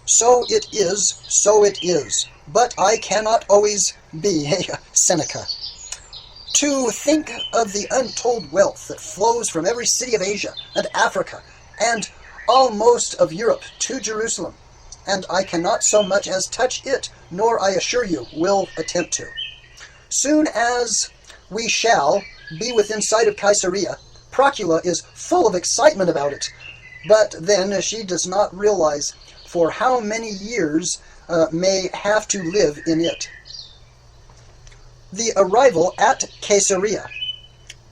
So it is, but I cannot always be a Seneca. To think of the untold wealth that flows from every city of Asia and Africa and almost of Europe to Jerusalem, and I cannot so much as touch it, nor, I assure you, will attempt to. Soon as we shall be within sight of Caesarea, Procula is full of excitement about it, but then she does not realize for how many years may have to live in it. The arrival at Caesarea.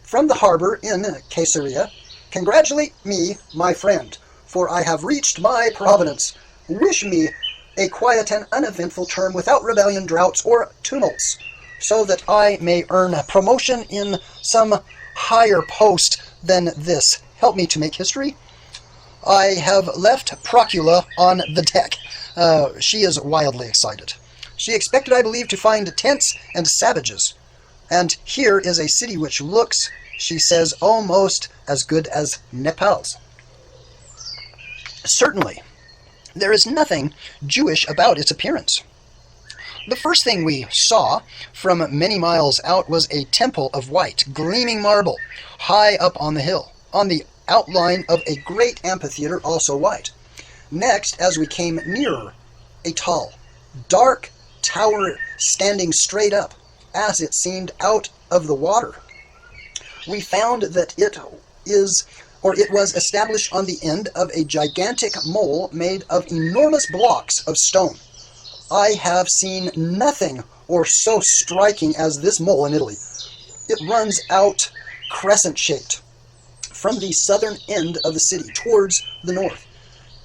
From the harbor in Caesarea, congratulate me, my friend, for I have reached my providence. Wish me a quiet and uneventful term without rebellion, droughts, or tumults, so that I may earn promotion in some higher post than this. Help me to make history. I have left Procula on the deck. She is wildly excited. She expected, I believe, to find tents and savages. And here is a city which looks, she says, almost as good as Nepal's. Certainly, there is nothing Jewish about its appearance. The first thing we saw from many miles out was a temple of white, gleaming marble, high up on the hill, on the outline of a great amphitheater, also white. Next, as we came nearer, a tall, dark tower standing straight up, as it seemed, out of the water. We found that it was established on the end of a gigantic mole made of enormous blocks of stone. I have seen nothing or so striking as this mole in Italy. It runs out crescent-shaped from the southern end of the city towards the north.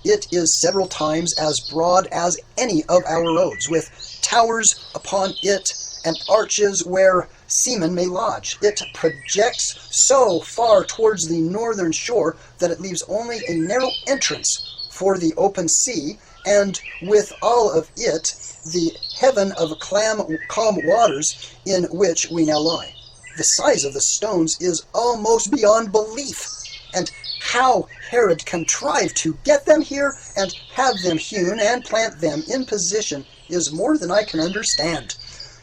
It is several times as broad as any of our roads, with towers upon it and arches where seamen may lodge. It projects so far towards the northern shore that it leaves only a narrow entrance for the open sea, and with all of it, the heaven of calm waters in which we now lie. The size of the stones is almost beyond belief, and how Herod contrived to get them here and have them hewn and plant them in position is more than I can understand.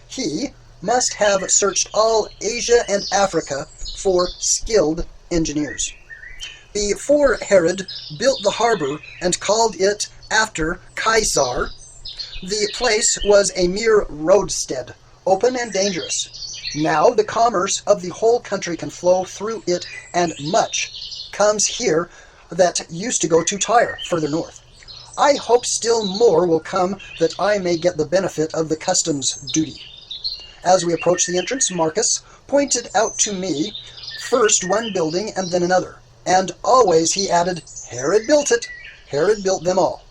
He must have searched all Asia and Africa for skilled engineers. Before Herod built the harbor and called it after Caesar, the place was a mere roadstead, open and dangerous. Now the commerce of the whole country can flow through it, and much comes here that used to go to Tyre, further north. I hope still more will come that I may get the benefit of the customs duty. As we approached the entrance, Marcus pointed out to me first one building and then another, and always he added, Herod built it, Herod built them all.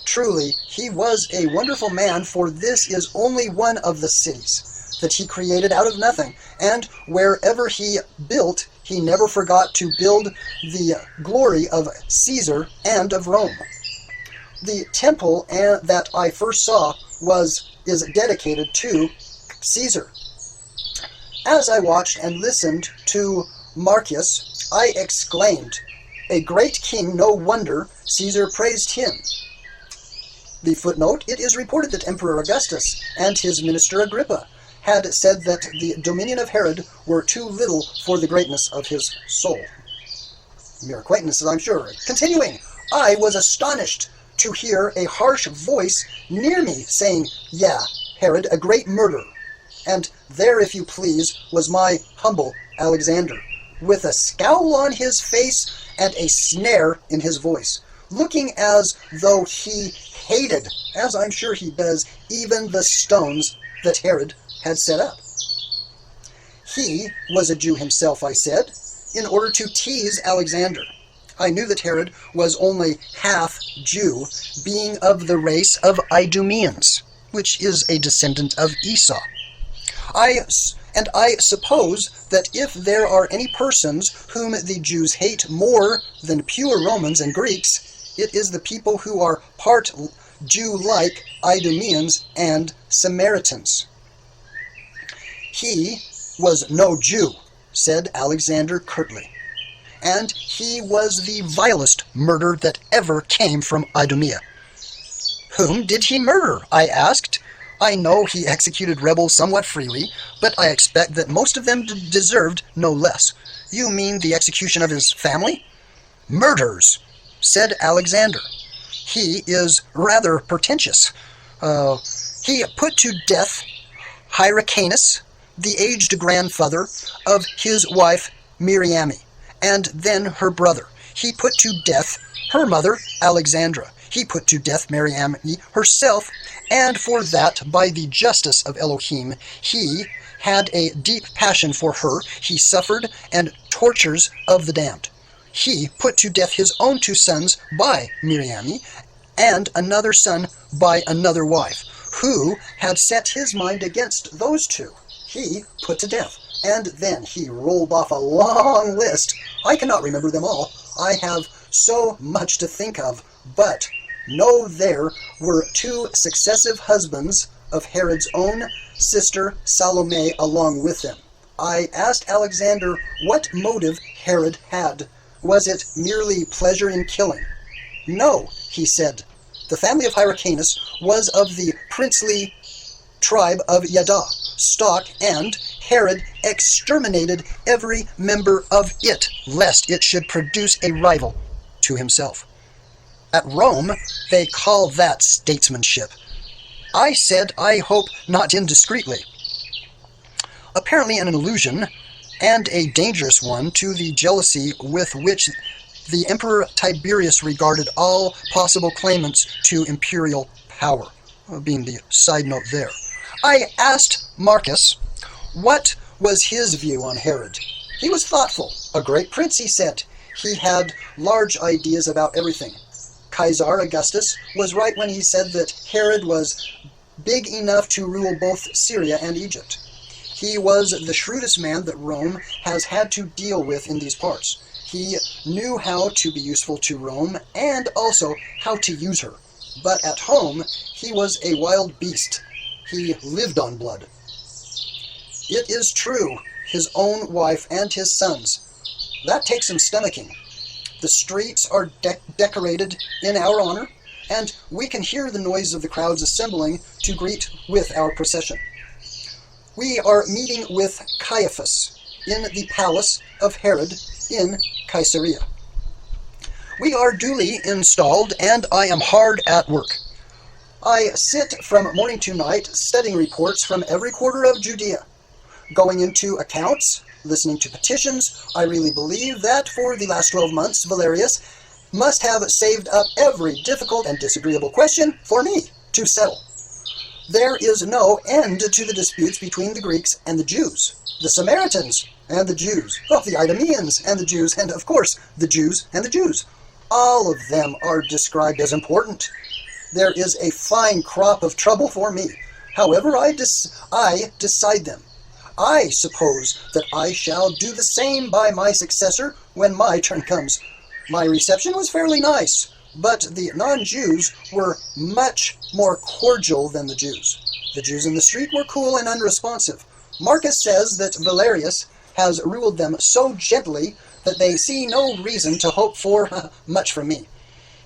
Truly, he was a wonderful man, for this is only one of the cities that he created out of nothing, and wherever he built, he never forgot to build the glory of Caesar and of Rome. The temple that I first saw is dedicated to Caesar. As I watched and listened to Marcus, I exclaimed, "A great king, no wonder Caesar praised him." The footnote, it is reported that Emperor Augustus and his minister Agrippa had said that the dominion of Herod were too little for the greatness of his soul. Mere acquaintances, I'm sure. Continuing, I was astonished to hear a harsh voice near me saying, "Yeah, Herod, a great murderer." And there, if you please, was my humble Alexander, with a scowl on his face and a snare in his voice, looking as though he hated, as I'm sure he does, even the stones that Herod had set up. He was a Jew himself, I said, in order to tease Alexander. I knew that Herod was only half Jew, being of the race of Idumeans, which is a descendant of Esau. I suppose that if there are any persons whom the Jews hate more than pure Romans and Greeks, it is the people who are part Jew-like Idumeans and Samaritans. He was no Jew, said Alexander curtly, and he was the vilest murder that ever came from Idumea. Whom did he murder? I asked. I know he executed rebels somewhat freely, but I expect that most of them deserved no less. You mean the execution of his family? Murders, said Alexander. He is rather pretentious. He put to death Hyrcanus, the aged grandfather of his wife Miriam, and then her brother. He put to death her mother, Alexandra. He put to death Miriam herself, and for that, by the justice of Elohim, he had a deep passion for her. He suffered and tortures of the damned. He put to death his own 2 sons by Miriam, and another son by another wife, who had set his mind against those 2. He put to death, and then he rolled off a long list. I cannot remember them all. I have so much to think of, but no, there were 2 successive husbands of Herod's own sister Salome along with them. I asked Alexander what motive Herod had. Was it merely pleasure in killing? No, he said. The family of Hyrcanus was of the princely tribe of Judah stock, and Herod exterminated every member of it, lest it should produce a rival to himself. At Rome, they call that statesmanship. I said, I hope not indiscreetly. Apparently an allusion, and a dangerous one, to the jealousy with which the Emperor Tiberius regarded all possible claimants to imperial power, being the side note there. I asked Marcus what was his view on Herod. He was thoughtful. A great prince, he said. He had large ideas about everything. Caesar Augustus was right when he said that Herod was big enough to rule both Syria and Egypt. He was the shrewdest man that Rome has had to deal with in these parts. He knew how to be useful to Rome and also how to use her. But at home, he was a wild beast. He lived on blood. It is true, his own wife and his sons. That takes some stomaching. The streets are decorated in our honor, and we can hear the noise of the crowds assembling to greet with our procession. We are meeting with Caiaphas in the palace of Herod in Caesarea. We are duly installed, and I am hard at work. I sit from morning to night studying reports from every quarter of Judea, going into accounts, listening to petitions. I really believe that for the last 12 months, Valerius must have saved up every difficult and disagreeable question for me to settle. There is no end to the disputes between the Greeks and the Jews, the Samaritans and the Jews, the Idumeans and the Jews, and of course the Jews and the Jews. All of them are described as important. There is a fine crop of trouble for me. However, I decide them. I suppose that I shall do the same by my successor when my turn comes. My reception was fairly nice. but the non-Jews were much more cordial than the Jews. The Jews in the street were cool and unresponsive. Marcus says that Valerius has ruled them so gently that they see no reason to hope for much from me.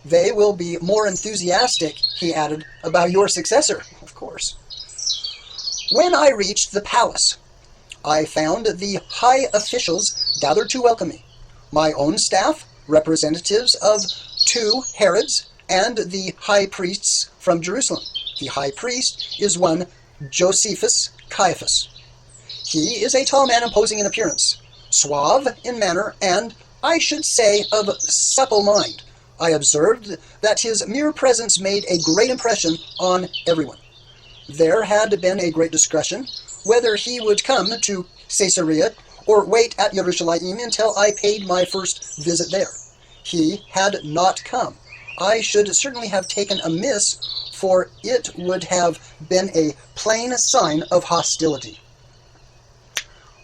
They will be more enthusiastic, he added, about your successor, of course. When I reached the palace, I found the high officials gathered to welcome me. My own staff, representatives of 2 Herods, and the high priests from Jerusalem. The high priest is one Josephus Caiaphas. He is a tall man imposing in appearance, suave in manner, and, I should say, of supple mind. I observed that his mere presence made a great impression on everyone. There had been a great discussion whether he would come to Caesarea or wait at Jerusalem until I paid my first visit there. He had not come. I should certainly have taken amiss, for it would have been a plain sign of hostility.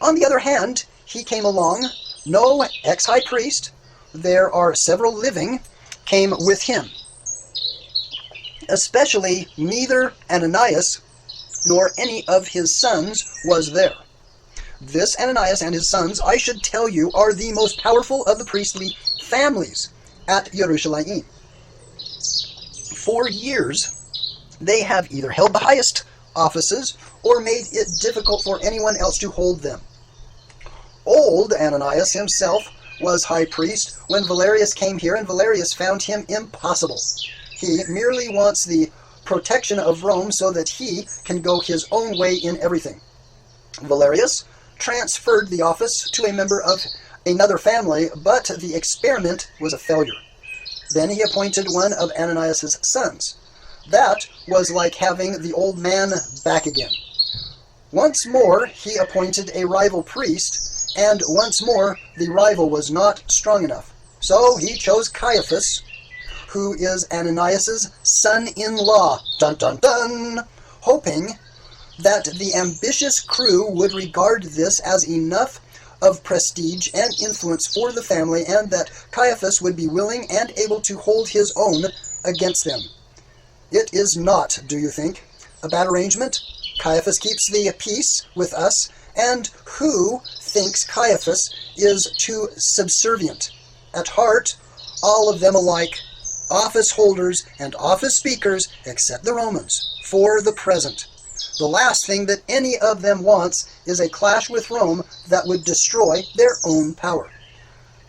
On the other hand, he came along, no ex-high priest, there are several living, came with him. Especially neither Ananias nor any of his sons was there. This Ananias and his sons, I should tell you, are the most powerful of the priestly families at Jerusalem. For years, they have either held the highest offices or made it difficult for anyone else to hold them. Old Ananias himself was high priest when Valerius came here, and Valerius found him impossible. He merely wants the protection of Rome so that he can go his own way in everything. Valerius transferred the office to a member of another family, but the experiment was a failure. Then he appointed one of Ananias' sons. That was like having the old man back again. Once more, he appointed a rival priest, and once more, the rival was not strong enough. So he chose Caiaphas, who is Ananias' son-in-law, dun dun dun, hoping that the ambitious crew would regard this as enough of prestige and influence for the family, and that Caiaphas would be willing and able to hold his own against them. It is not, do you think, a bad arrangement? Caiaphas keeps the peace with us, and who thinks Caiaphas is too subservient? At heart, all of them alike, office holders and office speakers, except the Romans, for the present. The last thing that any of them wants is a clash with Rome that would destroy their own power.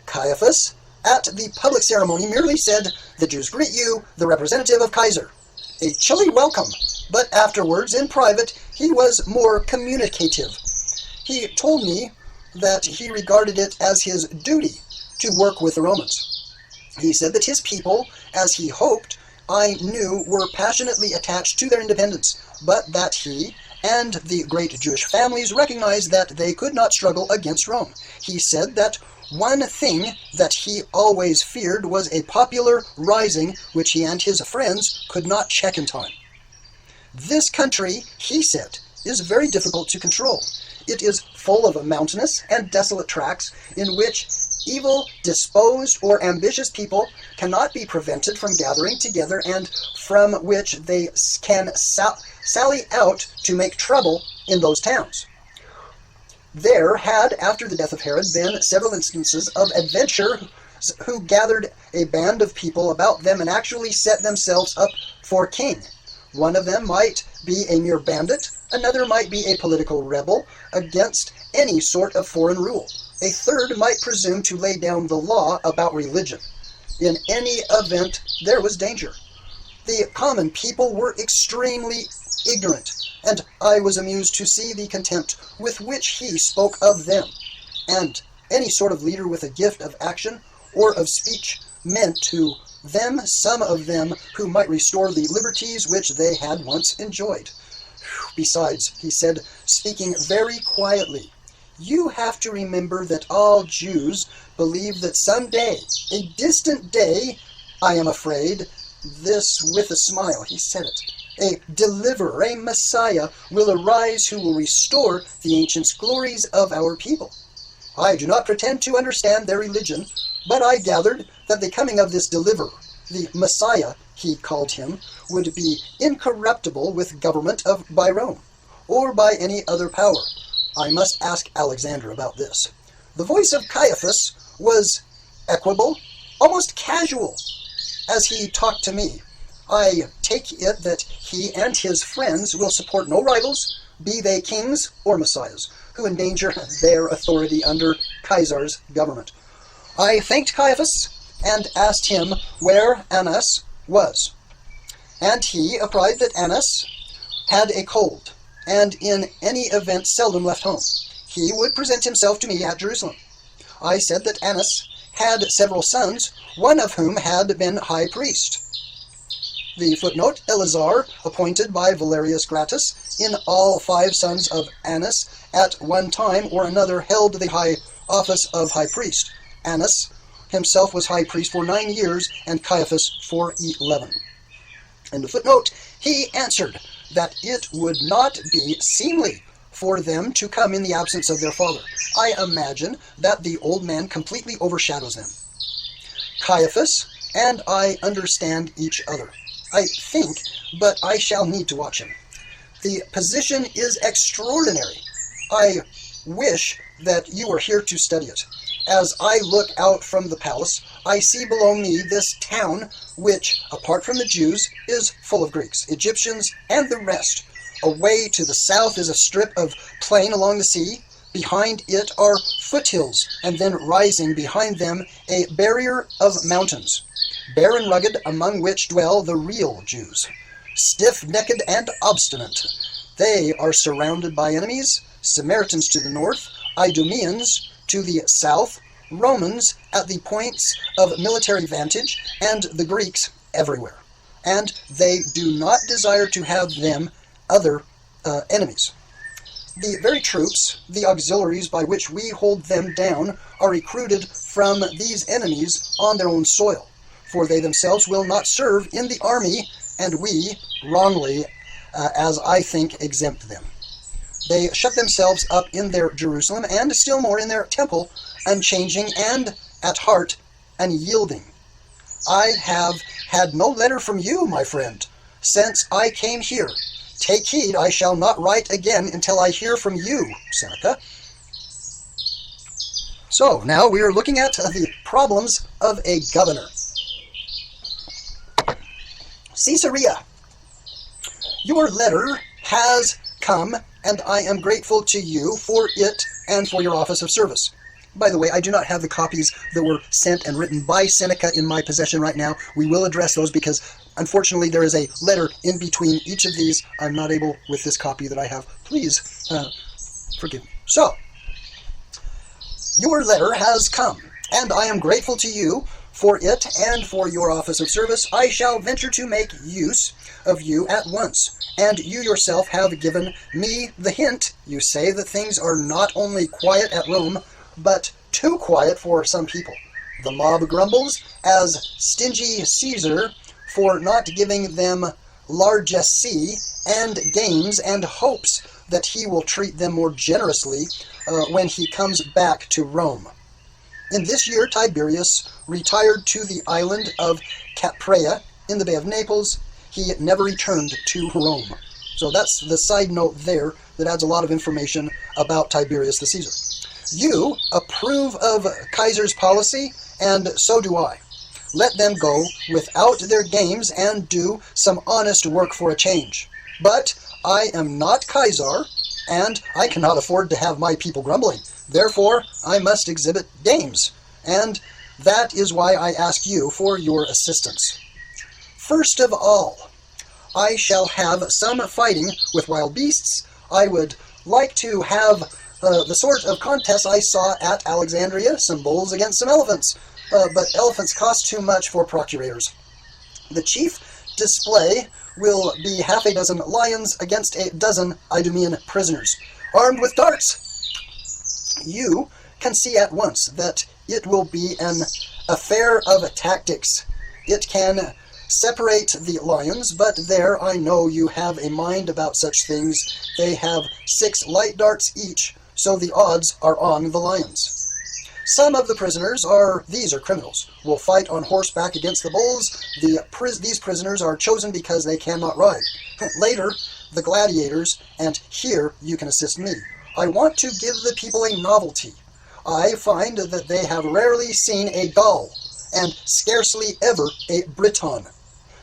Caiaphas, at the public ceremony, merely said, "The Jews greet you, the representative of Kaiser." A chilly welcome, but afterwards, in private, he was more communicative. He told me that he regarded it as his duty to work with the Romans. He said that his people, as he hoped, I knew, were passionately attached to their independence, but that he and the great Jewish families recognized that they could not struggle against Rome. He said that one thing that he always feared was a popular rising which he and his friends could not check in time. This country, he said, is very difficult to control. It is full of mountainous and desolate tracts in which evil, disposed, or ambitious people cannot be prevented from gathering together, and from which they can sally out to make trouble in those towns. There had, after the death of Herod, been several instances of adventurers who gathered a band of people about them and actually set themselves up for king. One of them might be a mere bandit, another might be a political rebel against any sort of foreign rule. A third might presume to lay down the law about religion. In any event, there was danger. The common people were extremely ignorant, and I was amused to see the contempt with which he spoke of them. And any sort of leader with a gift of action or of speech meant to them some of them who might restore the liberties which they had once enjoyed. Besides, he said, speaking very quietly, you have to remember that all Jews believe that someday, a distant day, I am afraid, this with a smile, he said it, a deliverer, a Messiah, will arise who will restore the ancient glories of our people. I do not pretend to understand their religion, but I gathered that the coming of this deliverer The Messiah, he called him, would be incorruptible with government by Rome, or by any other power. I must ask Alexander about this. The voice of Caiaphas was equable, almost casual, as he talked to me. I take it that he and his friends will support no rivals, be they kings or messiahs, who endanger their authority under Caesar's government. I thanked Caiaphas and asked him where Annas was. And he replied that Annas had a cold, and in any event seldom left home. He would present himself to me at Jerusalem. I said that Annas had several sons, one of whom had been high priest. The footnote, Eleazar, appointed by Valerius Gratus, in all 5 sons of Annas, at one time or another held the high office of high priest. Annas himself was high priest for 9 years, and Caiaphas for 11. And the footnote, he answered that it would not be seemly for them to come in the absence of their father. I imagine that the old man completely overshadows them. Caiaphas and I understand each other, I think, but I shall need to watch him. The position is extraordinary. I wish that you were here to study it. As I look out from the palace, I see below me this town, which, apart from the Jews, is full of Greeks, Egyptians, and the rest. Away to the south is a strip of plain along the sea. Behind it are foothills, and then rising behind them a barrier of mountains, bare and rugged, among which dwell the real Jews, stiff-necked and obstinate. They are surrounded by enemies, Samaritans to the north, Idumeans to the south, Romans at the points of military vantage, and the Greeks everywhere. And they do not desire to have them other enemies. The very troops, the auxiliaries by which we hold them down, are recruited from these enemies on their own soil, for they themselves will not serve in the army, and we, wrongly, as I think, exempt them. They shut themselves up in their Jerusalem, and still more in their temple, unchanging and, at heart, unyielding. I have had no letter from you, my friend, since I came here. Take heed, I shall not write again until I hear from you, Seneca. So, now we are looking at the problems of a governor. Caesarea. Your letter has come, and I am grateful to you for it and for your office of service. By the way, I do not have the copies that were sent and written by Seneca in my possession right now. We will address those because, unfortunately, there is a letter in between each of these. I'm not able with this copy that I have. Please forgive me. So, your letter has come, and I am grateful to you for it and for your office of service. I shall venture to make use of you at once, and you yourself have given me the hint. You say that things are not only quiet at Rome, but too quiet for some people. The mob grumbles, as stingy Caesar for not giving them largesse and games, and hopes that he will treat them more generously when he comes back to Rome. In this year, Tiberius retired to the island of Capraea in the Bay of Naples. He never returned to Rome. So that's the side note there that adds a lot of information about Tiberius the Caesar. You approve of Caesar's policy, and so do I. Let them go without their games and do some honest work for a change. But I am not Caesar, and I cannot afford to have my people grumbling. Therefore, I must exhibit games, and that is why I ask you for your assistance. First of all, I shall have some fighting with wild beasts. I would like to have the sort of contests I saw at Alexandria, some bulls against some elephants. But elephants cost too much for procurators. The chief display will be half a dozen lions against a dozen Idumean prisoners, armed with darts. You can see at once that it will be an affair of tactics. It can separate the lions, but there I know you have a mind about such things. They have 6 light darts each, so the odds are on the lions. Some of the prisoners these are criminals, will fight on horseback against the bulls. These prisoners are chosen because they cannot ride. Later, the gladiators, and here you can assist me. I want to give the people a novelty. I find that they have rarely seen a Gaul, and scarcely ever a Briton.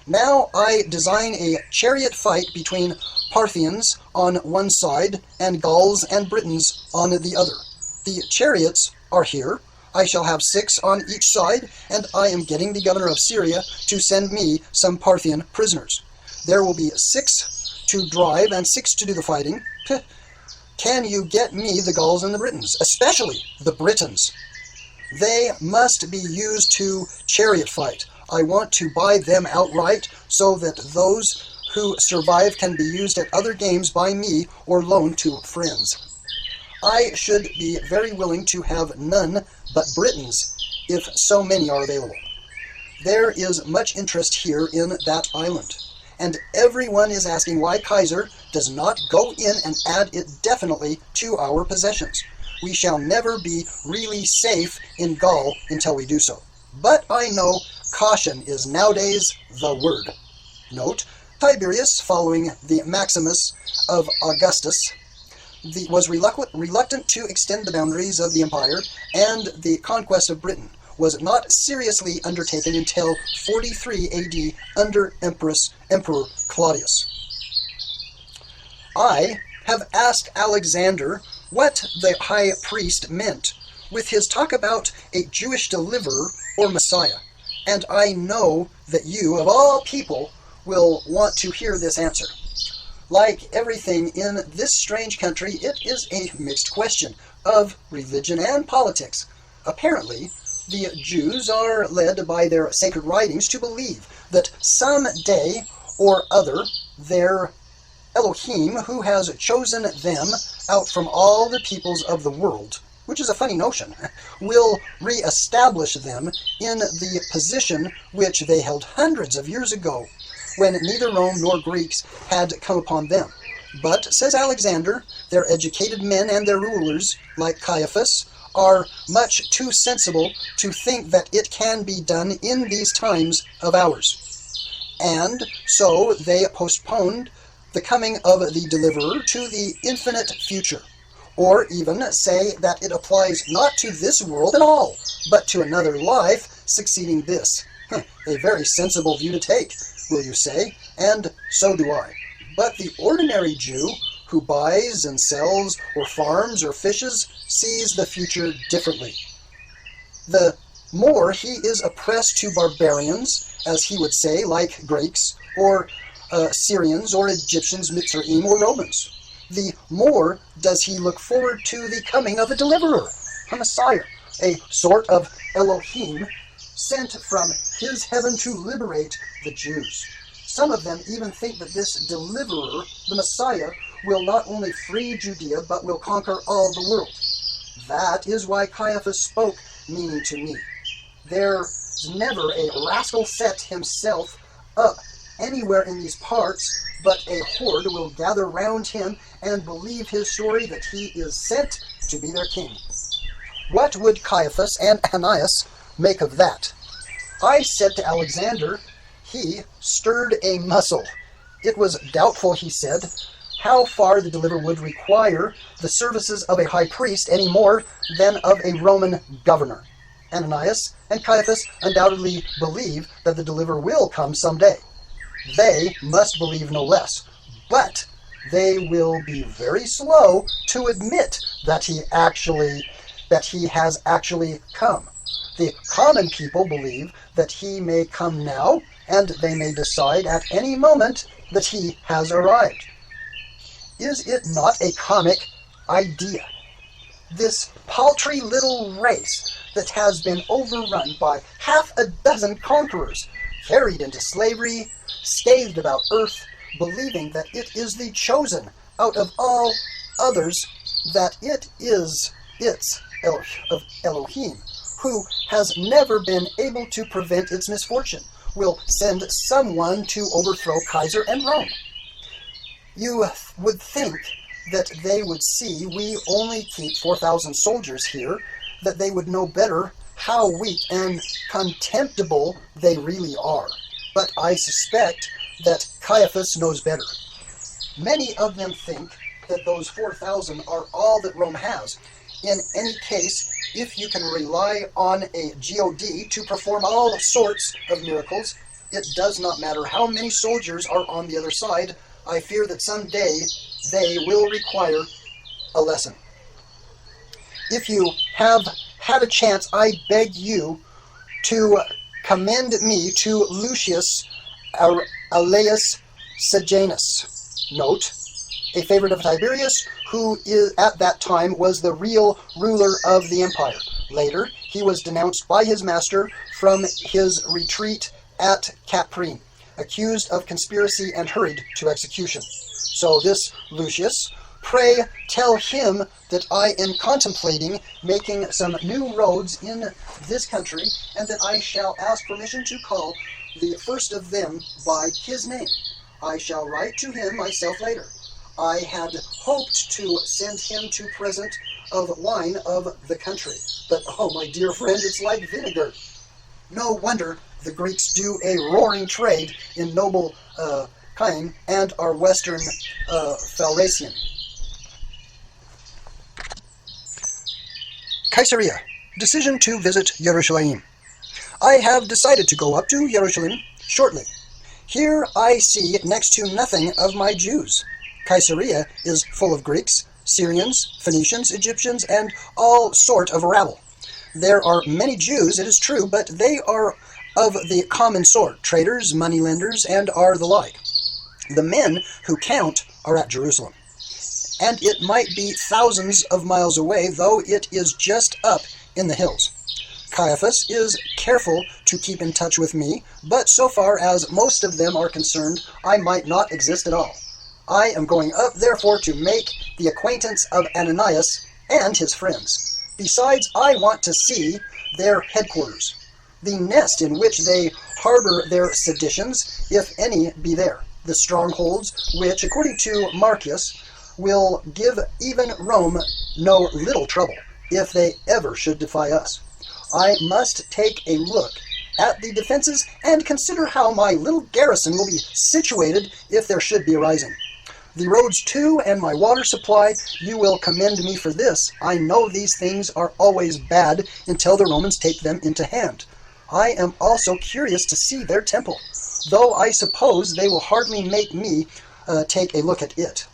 Now I design a chariot fight between Parthians on one side and Gauls and Britons on the other. The chariots are here. I shall have 6 on each side, and I am getting the governor of Syria to send me some Parthian prisoners. There will be 6 to drive and 6 to do the fighting. Can you get me the Gauls and the Britons, especially the Britons? They must be used to chariot fight. I want to buy them outright so that those who survive can be used at other games by me or loaned to friends. I should be very willing to have none but Britons if so many are available. There is much interest here in that island, and everyone is asking why Kaiser does not go in and add it definitely to our possessions. We shall never be really safe in Gaul until we do so. But I know caution is nowadays the word. Note, Tiberius, following the Maximus of Augustus, was reluctant to extend the boundaries of the empire, and the conquest of Britain was not seriously undertaken until 43 AD under Emperor Claudius. I have asked Alexander what the high priest meant with his talk about a Jewish deliverer or Messiah, and I know that you, of all people, will want to hear this answer. Like everything in this strange country, it is a mixed question of religion and politics. Apparently, the Jews are led by their sacred writings to believe that some day or other their Elohim, who has chosen them out from all the peoples of the world, which is a funny notion, will re-establish them in the position which they held hundreds of years ago, when neither Rome nor Greeks had come upon them. But, says Alexander, their educated men and their rulers, like Caiaphas, are much too sensible to think that it can be done in these times of ours. And so they postponed the coming of the deliverer to the infinite future, or even say that it applies not to this world at all, but to another life succeeding this. A very sensible view to take, will you say? And so do I. But the ordinary Jew who buys and sells or farms or fishes sees the future differently. The more he is oppressed to barbarians, as he would say, like Greeks or Syrians or Egyptians, Mitzrayim or Romans, the more does he look forward to the coming of a deliverer, a Messiah, a sort of Elohim sent from his heaven to liberate the Jews. Some of them even think that this deliverer, the Messiah, will not only free Judea, but will conquer all the world. That is why Caiaphas spoke meaning to me. There's never a rascal set himself up anywhere in these parts, but a horde will gather round him and believe his story that he is sent to be their king. What would Caiaphas and Ananias make of that? I said to Alexander, he stirred a muscle. It was doubtful, he said, how far the deliverer would require the services of a high priest any more than of a Roman governor. Ananias and Caiaphas undoubtedly believe that the deliverer will come someday. They must believe no less, but they will be very slow to admit that he has actually come. The common people believe that he may come now, and they may decide at any moment that he has arrived. Is it not a comic idea? This paltry little race that has been overrun by half a dozen conquerors, carried into slavery, scathed about earth, believing that it is the chosen out of all others, that it is its Elohim, who has never been able to prevent its misfortune, will send someone to overthrow Kaiser and Rome. You would think that they would see we only keep 4,000 soldiers here, that they would know better how weak and contemptible they really are. But I suspect that Caiaphas knows better. Many of them think that those 4,000 are all that Rome has. In any case, if you can rely on a god to perform all sorts of miracles, it does not matter how many soldiers are on the other side. I fear that someday they will require a lesson. If you have had a chance, I beg you to commend me to Lucius Aulus Sejanus. Note, a favorite of Tiberius, who at that time was the real ruler of the empire. Later, he was denounced by his master from his retreat at Caprine, accused of conspiracy and hurried to execution. So this Lucius, pray tell him that I am contemplating making some new roads in this country, and that I shall ask permission to call the first of them by his name. I shall write to him myself later. I had hoped to send him to present of wine of the country, but oh my dear friend, it's like vinegar. No wonder the Greeks do a roaring trade in noble Chian and our western Phalracian. Caesarea. Decision to visit Jerusalem. I have decided to go up to Jerusalem shortly. Here I see next to nothing of my Jews. Caesarea is full of Greeks, Syrians, Phoenicians, Egyptians, and all sort of rabble. There are many Jews, it is true, but they are of the common sort, traders, moneylenders, and are the like. The men who count are at Jerusalem, and it might be thousands of miles away, though it is just up in the hills. Caiaphas is careful to keep in touch with me, but so far as most of them are concerned, I might not exist at all. I am going up, therefore, to make the acquaintance of Ananias and his friends. Besides, I want to see their headquarters, the nest in which they harbor their seditions, if any be there, the strongholds which, according to Marcius, will give even Rome no little trouble, if they ever should defy us. I must take a look at the defenses and consider how my little garrison will be situated if there should be a rising. The roads too, and my water supply, you will commend me for this. I know these things are always bad until the Romans take them into hand. I am also curious to see their temple, though I suppose they will hardly make me take a look at it.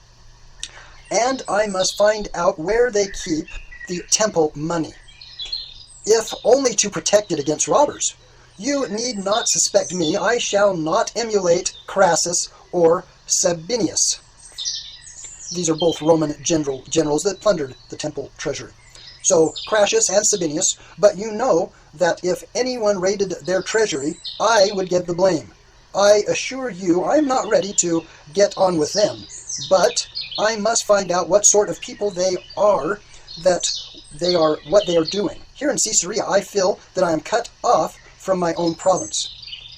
And I must find out where they keep the temple money, if only to protect it against robbers. You need not suspect me. I shall not emulate Crassus or Sabinius. These are both Roman generals that plundered the temple treasury. So Crassus and Sabinius, but you know that if anyone raided their treasury, I would get the blame. I assure you I am not ready to get on with them, but I must find out what sort of people they are, what they are doing. Here in Caesarea, I feel that I am cut off from my own province.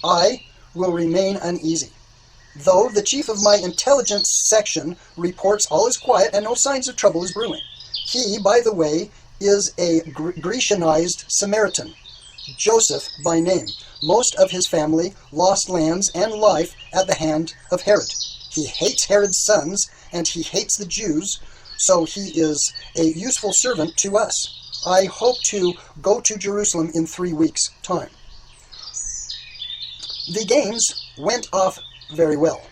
I will remain uneasy. Though the chief of my intelligence section reports all is quiet and no signs of trouble is brewing. He, by the way, is a Grecianized Samaritan, Joseph by name. Most of his family lost lands and life at the hand of Herod. He hates Herod's sons, and he hates the Jews, so he is a useful servant to us. I hope to go to Jerusalem in 3 weeks' time. The games went off very well.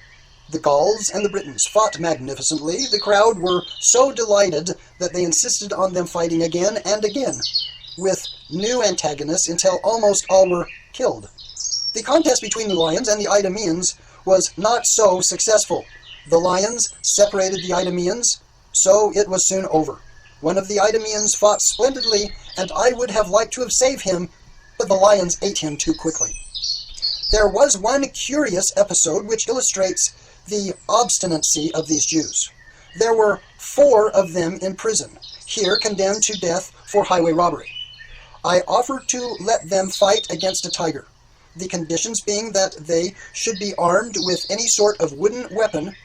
The Gauls and the Britons fought magnificently. The crowd were so delighted that they insisted on them fighting again and again, with new antagonists until almost all were killed. The contest between the Lions and the Idumeans was not so successful. The Lions separated the Idumeans, so it was soon over. One of the Idumeans fought splendidly, and I would have liked to have saved him, but the Lions ate him too quickly. There was one curious episode which illustrates the obstinacy of these Jews. There were 4 of them in prison, here condemned to death for highway robbery. I offered to let them fight against a tiger, the conditions being that they should be armed with any sort of wooden weapon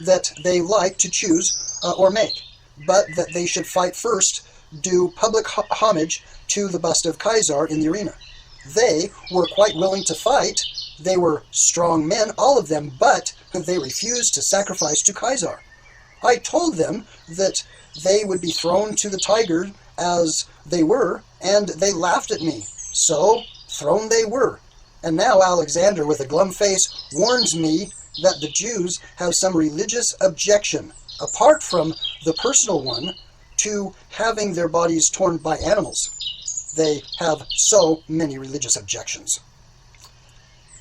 that they liked to choose or make, but that they should fight first, do public homage to the bust of Caesar in the arena. They were quite willing to fight. They were strong men, all of them, but they refused to sacrifice to Caesar. I told them that they would be thrown to the tiger as they were, and they laughed at me. So, thrown they were. And now Alexander, with a glum face, warns me that the Jews have some religious objection, apart from the personal one, to having their bodies torn by animals. They have so many religious objections.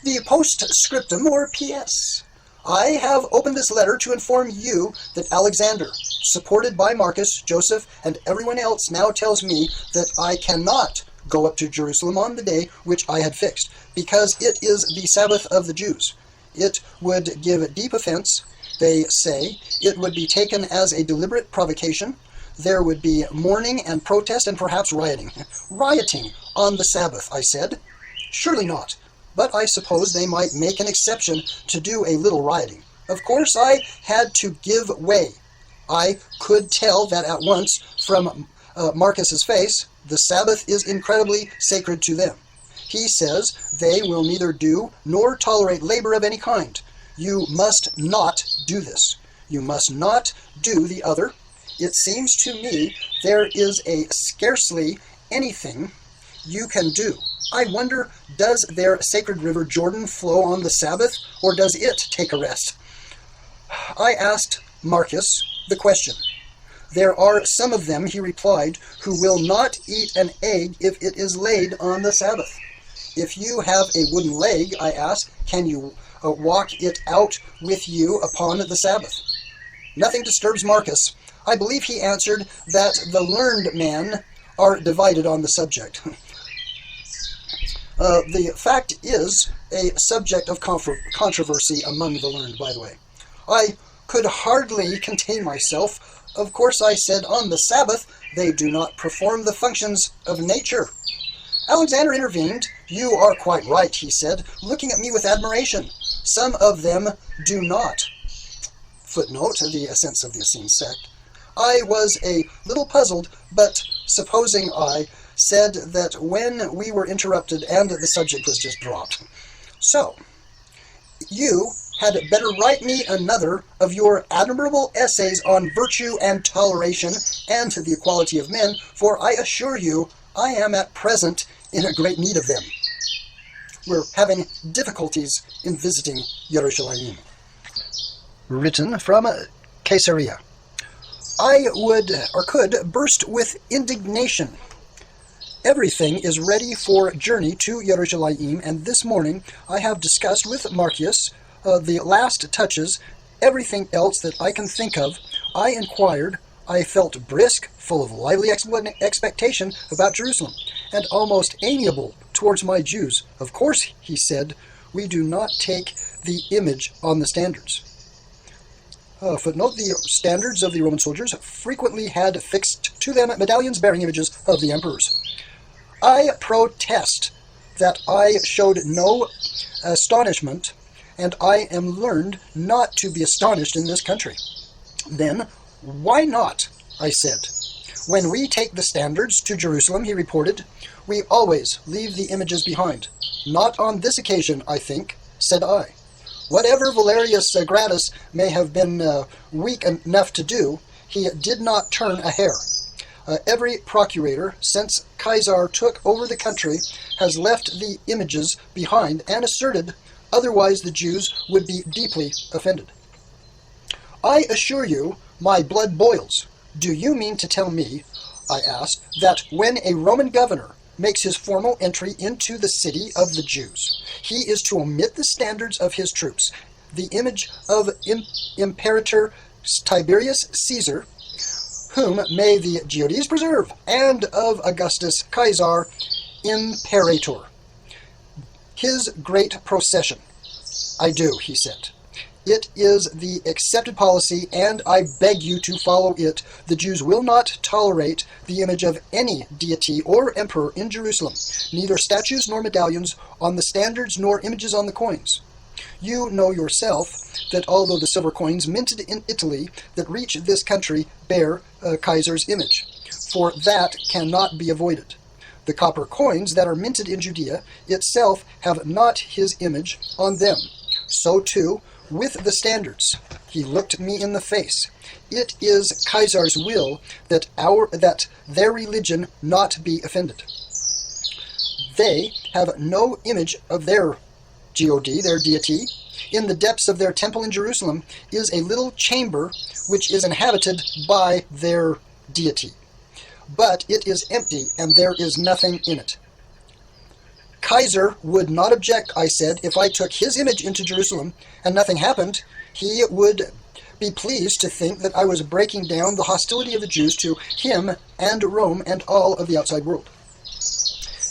The postscriptum, or P.S. I have opened this letter to inform you that Alexander, supported by Marcus, Joseph, and everyone else, now tells me that I cannot go up to Jerusalem on the day which I had fixed, because it is the Sabbath of the Jews. It would give deep offense, they say. It would be taken as a deliberate provocation. There would be mourning and protest and perhaps rioting. Rioting on the Sabbath, I said. Surely not. But I suppose they might make an exception to do a little rioting. Of course, I had to give way. I could tell that at once from Marcus's face. The Sabbath is incredibly sacred to them. He says they will neither do nor tolerate labor of any kind. You must not do this. You must not do the other. It seems to me there is scarcely anything you can do. I wonder, does their sacred river Jordan flow on the Sabbath, or does it take a rest? I asked Marcus the question. There are some of them, he replied, who will not eat an egg if it is laid on the Sabbath. If you have a wooden leg, I asked, can you walk it out with you upon the Sabbath? Nothing disturbs Marcus. I believe he answered that the learned men are divided on the subject. The fact is a subject of controversy among the learned, by the way. I could hardly contain myself. Of course, I said, on the Sabbath, they do not perform the functions of nature. Alexander intervened. You are quite right, he said, looking at me with admiration. Some of them do not. Footnote, the Essence of the Essene sect. I was a little puzzled, but supposing I said that when we were interrupted and the subject was just dropped. So, you had better write me another of your admirable essays on virtue and toleration and the equality of men, for I assure you I am at present in a great need of them. We're having difficulties in visiting Yerushalayim. Written from Caesarea. I would, or could, burst with indignation. Everything is ready for journey to Yerushalayim, and this morning I have discussed with Marcus the last touches, everything else that I can think of. I inquired. I felt brisk, full of lively expectation about Jerusalem, and almost amiable towards my Jews. Of course, he said, we do not take the image on the standards. Footnote, the standards of the Roman soldiers frequently had fixed to them medallions bearing images of the emperors. I protest that I showed no astonishment, and I am learned not to be astonished in this country. Then, why not? I said. When we take the standards to Jerusalem, he reported, we always leave the images behind. Not on this occasion, I think, said I. Whatever Valerius Gratus may have been weak enough to do, he did not turn a hair. Every procurator, since Caesar took over the country, has left the images behind and asserted, otherwise the Jews would be deeply offended. I assure you, my blood boils. Do you mean to tell me, I asked, that when a Roman governor makes his formal entry into the city of the Jews, he is to omit the standards of his troops, the image of Imperator Tiberius Caesar, whom may the Geodes preserve, and of Augustus Caesar, Imperator, his great procession? I do, he said. It is the accepted policy, and I beg you to follow it. The Jews will not tolerate the image of any deity or emperor in Jerusalem, neither statues nor medallions on the standards nor images on the coins. You know yourself that although the silver coins minted in Italy that reach this country bear Caesar's image, for that cannot be avoided. The copper coins that are minted in Judea itself have not his image on them. So too with the standards. He looked me in the face. It is Caesar's will that their religion not be offended. They have no image of their God, their deity. In the depths of their temple in Jerusalem is a little chamber which is inhabited by their deity. But it is empty, and there is nothing in it. Caesar would not object, I said, if I took his image into Jerusalem and nothing happened. He would be pleased to think that I was breaking down the hostility of the Jews to him and Rome and all of the outside world.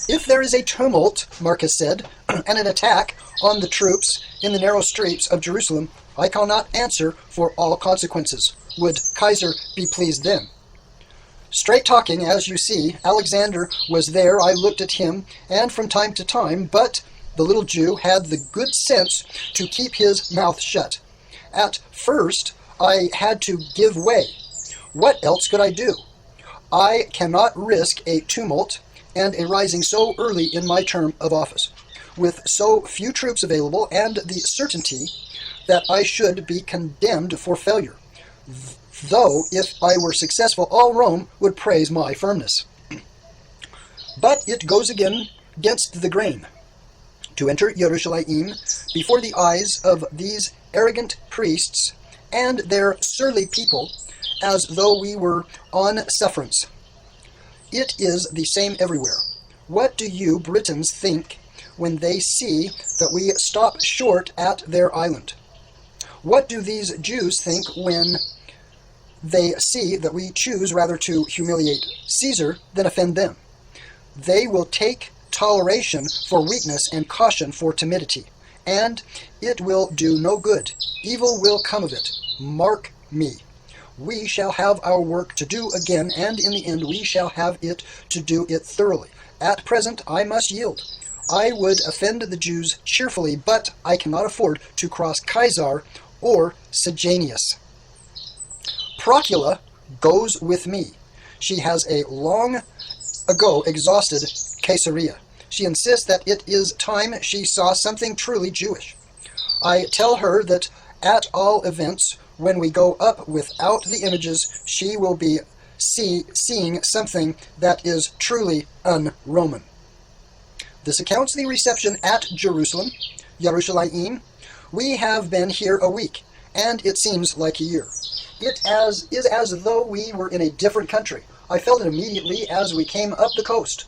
If there is a tumult, Marcus said, and an attack on the troops in the narrow streets of Jerusalem, I cannot answer for all consequences. Would Caesar be pleased then? Straight talking, as you see, Alexander was there. I looked at him, and from time to time, but the little Jew had the good sense to keep his mouth shut. At first, I had to give way. What else could I do? I cannot risk a tumult and a rising so early in my term of office, with so few troops available and the certainty that I should be condemned for failure. Though, if I were successful, all Rome would praise my firmness. But it goes against the grain to enter Jerusalem before the eyes of these arrogant priests and their surly people, as though we were on sufferance. It is the same everywhere. What do you Britons think when they see that we stop short at their island? What do these Jews think when they see that we choose rather to humiliate Caesar than offend them? They will take toleration for weakness and caution for timidity, and it will do no good. Evil will come of it. Mark me. We shall have our work to do again, and in the end we shall have it to do it thoroughly. At present I must yield. I would offend the Jews cheerfully, but I cannot afford to cross Caesar or Sejanus. Procula goes with me. She has a long ago exhausted Caesarea. She insists that it is time she saw something truly Jewish. I tell her that at all events, when we go up without the images, she will be seeing something that is truly un-Roman. This accounts the reception at Jerusalem. We have been here a week, and it seems like a year. It is as though we were in a different country. I felt it immediately as we came up the coast.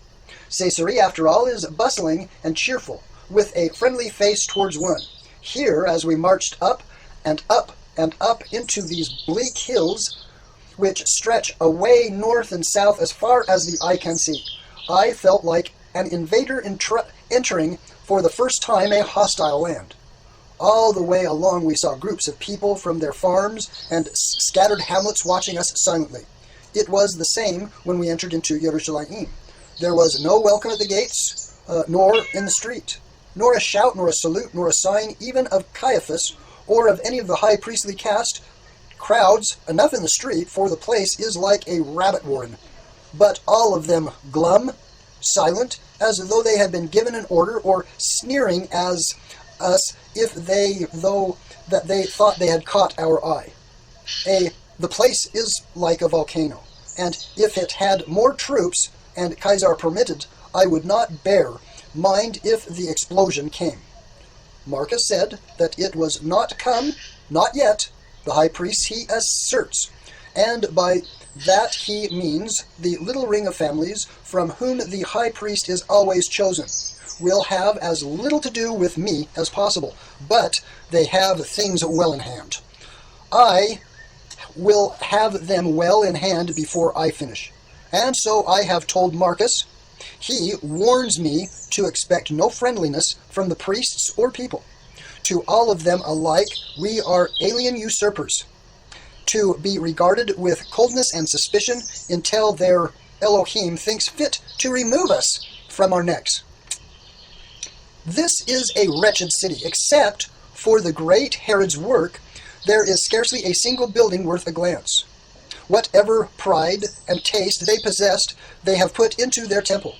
Caesarea, after all, is bustling and cheerful, with a friendly face towards one. Here, as we marched up and up and up into these bleak hills, which stretch away north and south as far as the eye can see, I felt like an invader entering for the first time a hostile land. All the way along we saw groups of people from their farms and scattered hamlets watching us silently. It was the same when we entered into Jerusalem. There was no welcome at the gates, nor in the street, nor a shout, nor a salute, nor a sign even of Caiaphas, or of any of the high priestly caste. Crowds enough in the street, for the place is like a rabbit warren, but all of them glum, silent, as though they had been given an order, or sneering as us if they thought they had caught our eye. The place is like a volcano, and if it had more troops, and Caesar permitted, I would not bear mind if the explosion came. Marcus said that it was not come, not yet, the high priest he asserts, and by that he means the little ring of families from whom the high priest is always chosen, will have as little to do with me as possible, but they have things well in hand. I will have them well in hand before I finish. And so I have told Marcus. He warns me to expect no friendliness from the priests or people. To all of them alike, we are alien usurpers, to be regarded with coldness and suspicion until their Elohim thinks fit to remove us from our necks. This is a wretched city. Except for the great Herod's work, there is scarcely a single building worth a glance. Whatever pride and taste they possessed, they have put into their temple.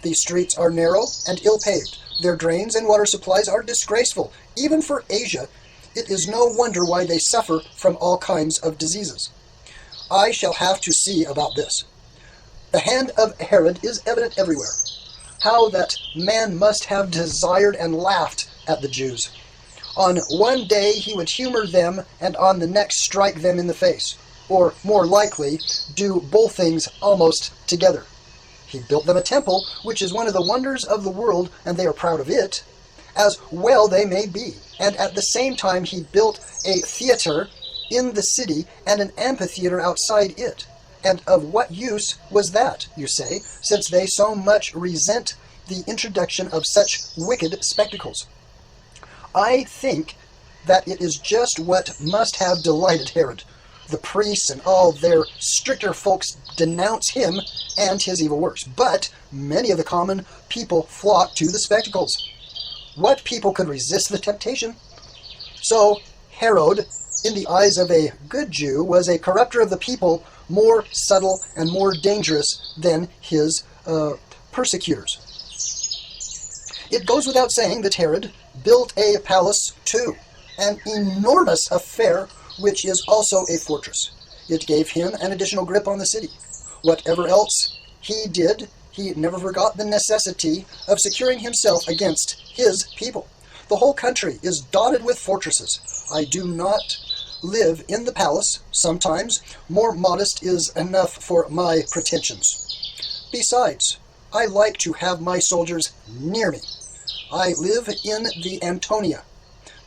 These streets are narrow and ill-paved. Their drains and water supplies are disgraceful. Even for Asia, it is no wonder why they suffer from all kinds of diseases. I shall have to see about this. The hand of Herod is evident everywhere. How that man must have desired and laughed at the Jews. On one day he would humor them, and on the next strike them in the face, or more likely, do both things almost together. He built them a temple, which is one of the wonders of the world, and they are proud of it, as well they may be. And at the same time he built a theater in the city and an amphitheater outside it. And of what use was that, you say, since they so much resent the introduction of such wicked spectacles? I think that it is just what must have delighted Herod. The priests and all their stricter folks denounce him and his evil works, but many of the common people flock to the spectacles. What people could resist the temptation? So Herod, in the eyes of a good Jew, was a corrupter of the people, more subtle and more dangerous than his persecutors. It goes without saying that Herod built a palace too, an enormous affair, which is also a fortress. It gave him an additional grip on the city. Whatever else he did, he never forgot the necessity of securing himself against his people. The whole country is dotted with fortresses. I do not live in the palace. Sometimes more modest is enough for my pretensions. Besides, I like to have my soldiers near me. I live in the Antonia,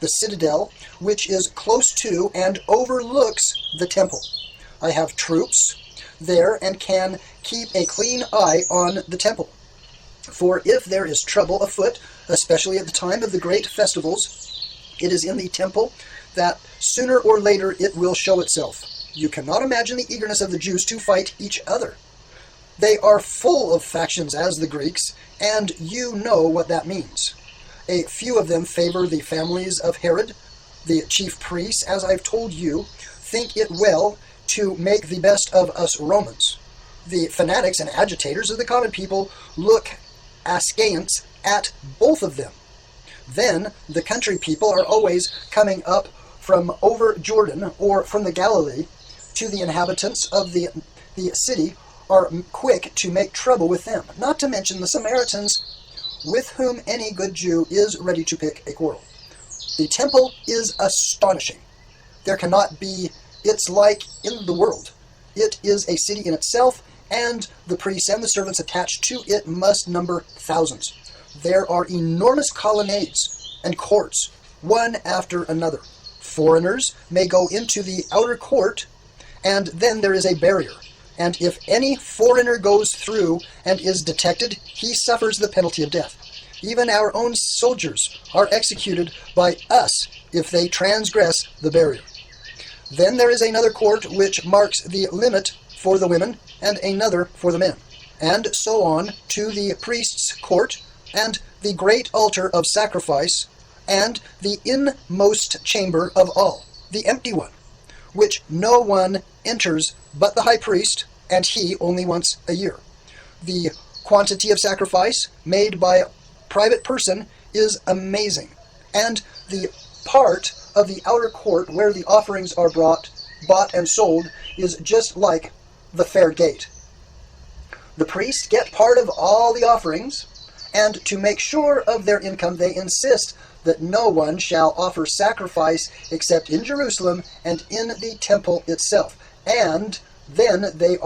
the citadel, which is close to and overlooks the temple. I have troops there and can keep a clean eye on the temple. For if there is trouble afoot, especially at the time of the great festivals, it is in the temple that sooner or later it will show itself. You cannot imagine the eagerness of the Jews to fight each other. They are full of factions as the Greeks, and you know what that means. A few of them favor the families of Herod. The chief priests, as I've told you, think it well to make the best of us Romans. The fanatics and agitators of the common people look askance at both of them. Then the country people are always coming up from over Jordan or from the Galilee to the inhabitants of the city, are quick to make trouble with them, not to mention the Samaritans, with whom any good Jew is ready to pick a quarrel. The temple is astonishing. There cannot be its like in the world. It is a city in itself, and the priests and the servants attached to it must number thousands. There are enormous colonnades and courts, one after another. Foreigners may go into the outer court, and then there is a barrier. And if any foreigner goes through and is detected, he suffers the penalty of death. Even our own soldiers are executed by us if they transgress the barrier. Then there is another court which marks the limit for the women, and another for the men, and so on to the priest's court, and the great altar of sacrifice, and the inmost chamber of all, the empty one, which no one enters but the high priest, and he only once a year. The quantity of sacrifice made by a private person is amazing, and the part of the outer court where the offerings are bought and sold is just like the fair gate. The priests get part of all the offerings, and to make sure of their income they insist that no one shall offer sacrifice except in Jerusalem and in the temple itself. And then there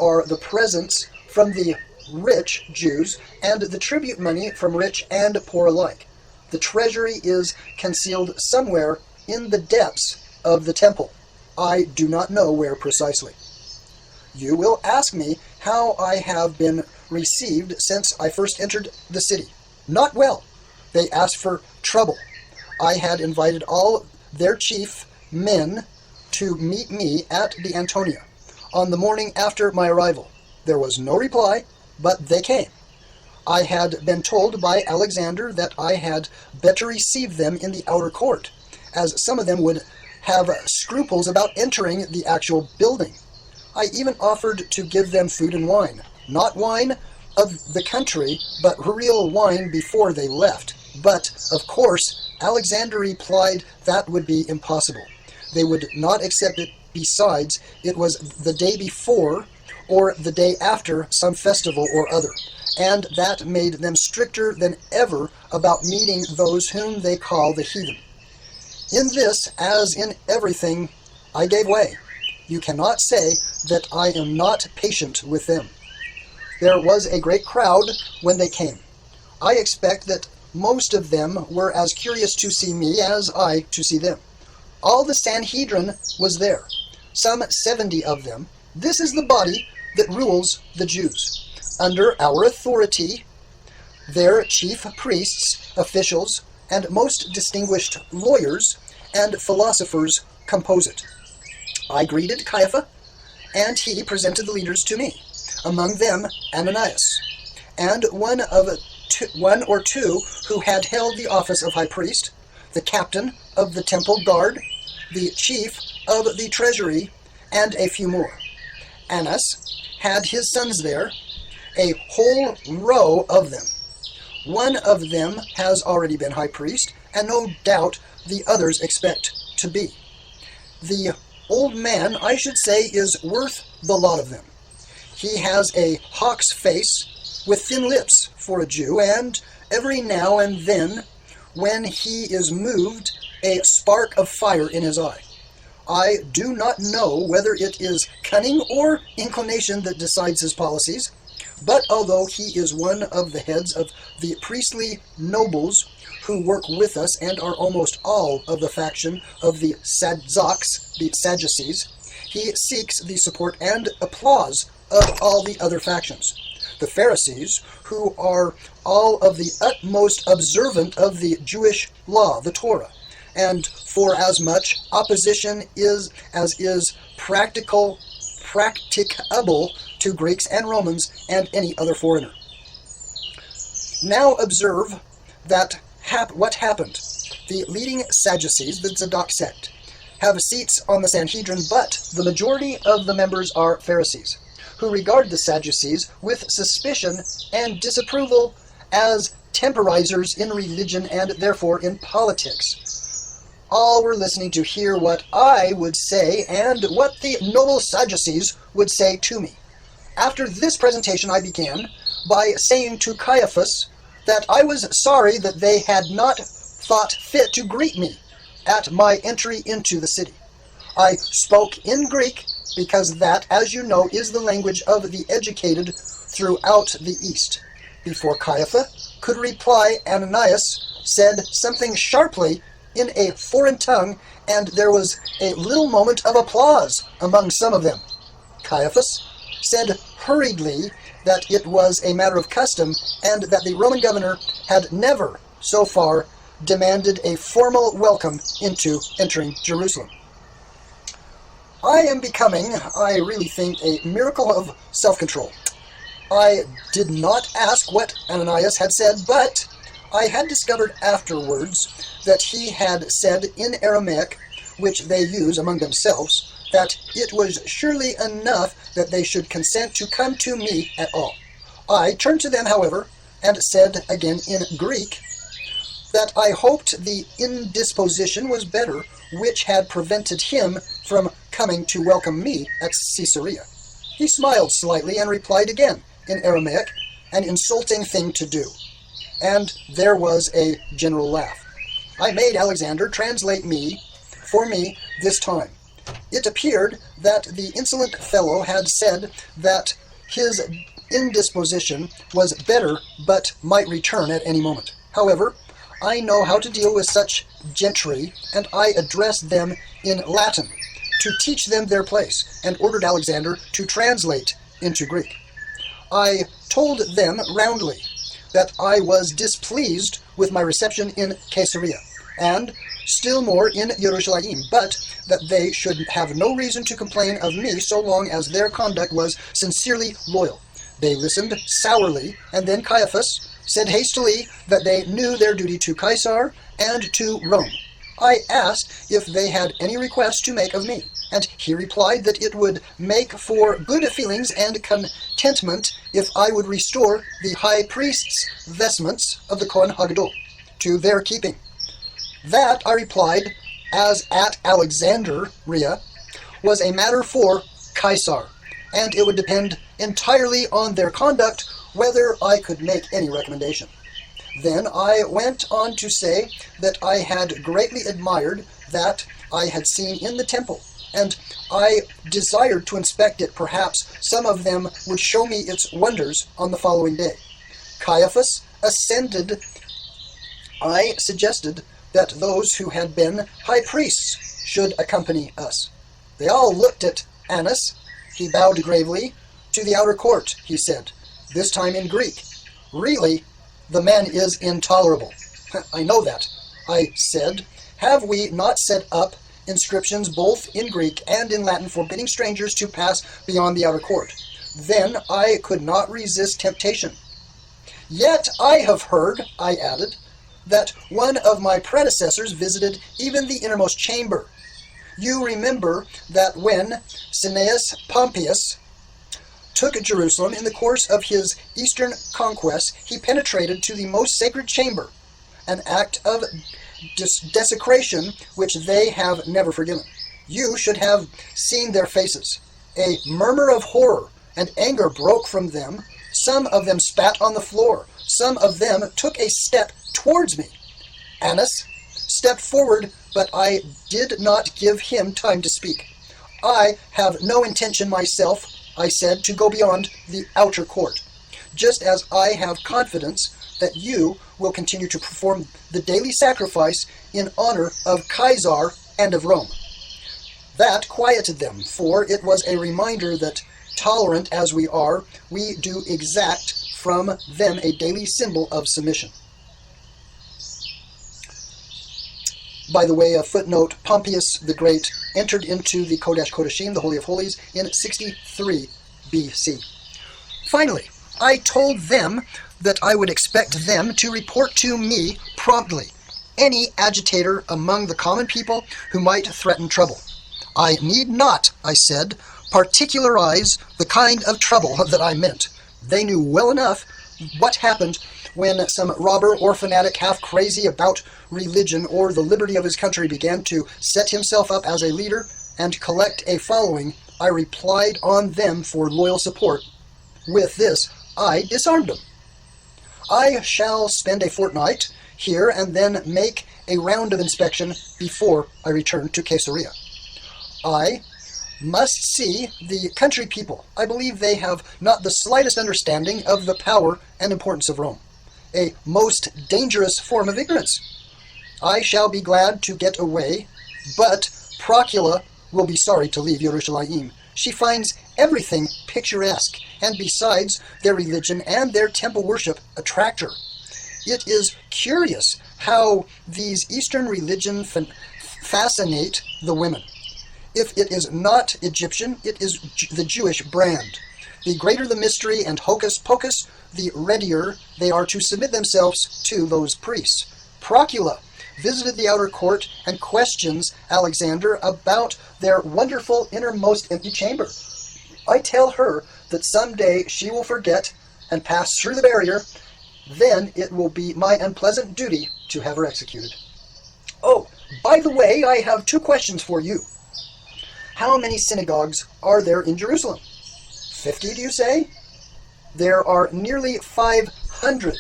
are the presents from the rich Jews and the tribute money from rich and poor alike. The treasury is concealed somewhere in the depths of the temple. I do not know where precisely. You will ask me how I have been received since I first entered the city. Not well. They asked for trouble. I had invited all their chief men to meet me at the Antonia on the morning after my arrival. There was no reply, but they came. I had been told by Alexander that I had better receive them in the outer court, as some of them would have scruples about entering the actual building. I even offered to give them food and wine. Not wine, of the country, but real wine before they left. But, of course, Alexander replied that would be impossible. They would not accept it. Besides, it was the day before or the day after some festival or other, and that made them stricter than ever about meeting those whom they call the heathen. In this, as in everything, I gave way. You cannot say that I am not patient with them. There was a great crowd when they came. I expect that most of them were as curious to see me as I to see them. All the Sanhedrin was there, some 70 of them. This is the body that rules the Jews. Under our authority, their chief priests, officials, and most distinguished lawyers and philosophers compose it. I greeted Caiaphas, and he presented the leaders to me, among them Ananias, and one or two who had held the office of high priest, the captain of the temple guard, the chief of the treasury, and a few more. Annas had his sons there, a whole row of them. One of them has already been high priest, and no doubt the others expect to be. The old man, I should say, is worth the lot of them. He has a hawk's face with thin lips for a Jew, and every now and then, when he is moved, a spark of fire in his eye. I do not know whether it is cunning or inclination that decides his policies, but although he is one of the heads of the priestly nobles who work with us and are almost all of the faction of the Sadzoks, the Sadducees, he seeks the support and applause of all the other factions. The Pharisees, who are all of the utmost observant of the Jewish law, the Torah, and for as much opposition as is practicable to Greeks and Romans and any other foreigner. Now observe that what happened. The leading Sadducees, the Zadok sect, have seats on the Sanhedrin, but the majority of the members are Pharisees, who regard the Sadducees with suspicion and disapproval as temporizers in religion and therefore in politics. All were listening to hear what I would say and what the noble Sadducees would say to me. After this presentation, I began by saying to Caiaphas that I was sorry that they had not thought fit to greet me at my entry into the city. I spoke in Greek because that, as you know, is the language of the educated throughout the East. Before Caiaphas could reply, Ananias said something sharply in a foreign tongue, and there was a little moment of applause among some of them. Caiaphas said hurriedly that it was a matter of custom, and that the Roman governor had never, so far, demanded a formal welcome into entering Jerusalem. I am becoming, I really think, a miracle of self-control. I did not ask what Ananias had said, but I had discovered afterwards that he had said in Aramaic, which they use among themselves, that it was surely enough that they should consent to come to me at all. I turned to them, however, and said again in Greek that I hoped the indisposition was better which had prevented him from coming to welcome me at Caesarea. He smiled slightly and replied again in Aramaic, an insulting thing to do. And there was a general laugh. I made Alexander translate for me this time. It appeared that the insolent fellow had said that his indisposition was better but might return at any moment. However, I know how to deal with such gentry, and I addressed them in Latin to teach them their place, and ordered Alexander to translate into Greek. I told them roundly that I was displeased with my reception in Caesarea, and still more in Jerusalem, but that they should have no reason to complain of me so long as their conduct was sincerely loyal. They listened sourly, and then Caiaphas said hastily that they knew their duty to Caesar and to Rome. I asked if they had any request to make of me, and he replied that it would make for good feelings and contentment if I would restore the high priest's vestments of the Kohen Haggadol to their keeping. That, I replied, as at Alexandria, was a matter for Caesar, and it would depend entirely on their conduct whether I could make any recommendation. Then I went on to say that I had greatly admired that I had seen in the temple, and I desired to inspect it. Perhaps some of them would show me its wonders on the following day. Caiaphas assented. I suggested that those who had been high priests should accompany us. They all looked at Annas. He bowed gravely. To the outer court, he said, this time in Greek. Really, the man is intolerable. I know that, I said. Have we not set up inscriptions both in Greek and in Latin forbidding strangers to pass beyond the outer court? Then I could not resist temptation. Yet I have heard, I added, that one of my predecessors visited even the innermost chamber. You remember that when Seneca Pompeius took Jerusalem in the course of his eastern conquest, he penetrated to the most sacred chamber, an act of desecration which they have never forgiven. You should have seen their faces. A murmur of horror and anger broke from them. Some of them spat on the floor. Some of them took a step towards me. Annas stepped forward, but I did not give him time to speak. I have no intention myself, I said, to go beyond the outer court, just as I have confidence that you will continue to perform the daily sacrifice in honor of Caesar and of Rome. That quieted them, for it was a reminder that, tolerant as we are, we do exact from them a daily symbol of submission. By the way, a footnote, Pompeius the Great entered into the Kodesh Kodeshim, the Holy of Holies, in 63 BC. Finally, I told them that I would expect them to report to me promptly any agitator among the common people who might threaten trouble. I need not, I said, particularize the kind of trouble that I meant. They knew well enough what happened when some robber or fanatic half crazy about religion or the liberty of his country began to set himself up as a leader and collect a following. I replied on them for loyal support. With this, I disarmed them. I shall spend a fortnight here and then make a round of inspection before I return to Caesarea. I must see the country people. I believe they have not the slightest understanding of the power and importance of Rome, a most dangerous form of ignorance. I shall be glad to get away, but Procula will be sorry to leave Yerushalayim. She finds everything picturesque, and besides, their religion and their temple worship attract her. It is curious how these Eastern religions fascinate the women. If it is not Egyptian, it is the Jewish brand. The greater the mystery and hocus pocus, the readier they are to submit themselves to those priests. Procula visited the outer court and questions Alexander about their wonderful innermost empty chamber. I tell her that someday she will forget and pass through the barrier. Then it will be my unpleasant duty to have her executed. Oh, by the way, I have 2 questions for you. How many synagogues are there in Jerusalem? 50, do you say? There are nearly 500.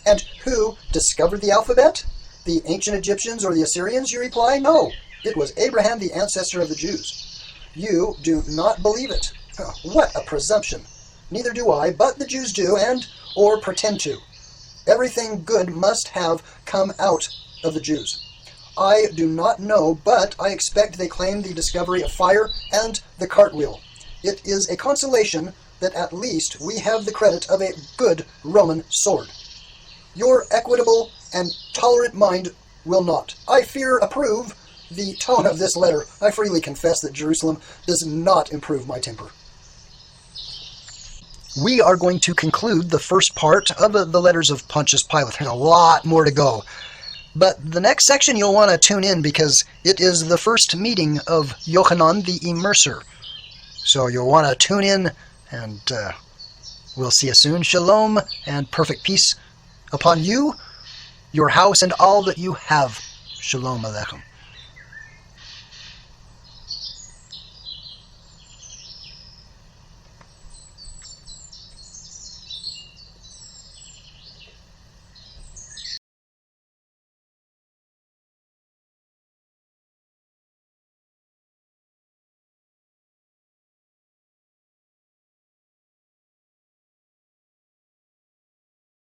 And who discovered the alphabet? The ancient Egyptians or the Assyrians, you reply? No, it was Abraham, the ancestor of the Jews. You do not believe it. What a presumption. Neither do I, but the Jews do, or pretend to. Everything good must have come out of the Jews. I do not know, but I expect they claim the discovery of fire and the cartwheel. It is a consolation that at least we have the credit of a good Roman sword. Your equitable and tolerant mind will not, I fear, approve the tone of this letter. I freely confess that Jerusalem does not improve my temper. We are going to conclude the first part of the Letters of Pontius Pilate. There's a lot more to go. But the next section you'll want to tune in because it is the first meeting of Yochanan the Immerser. So you'll want to tune in, and we'll see you soon. Shalom and perfect peace upon you, your house, and all that you have. Shalom Aleichem.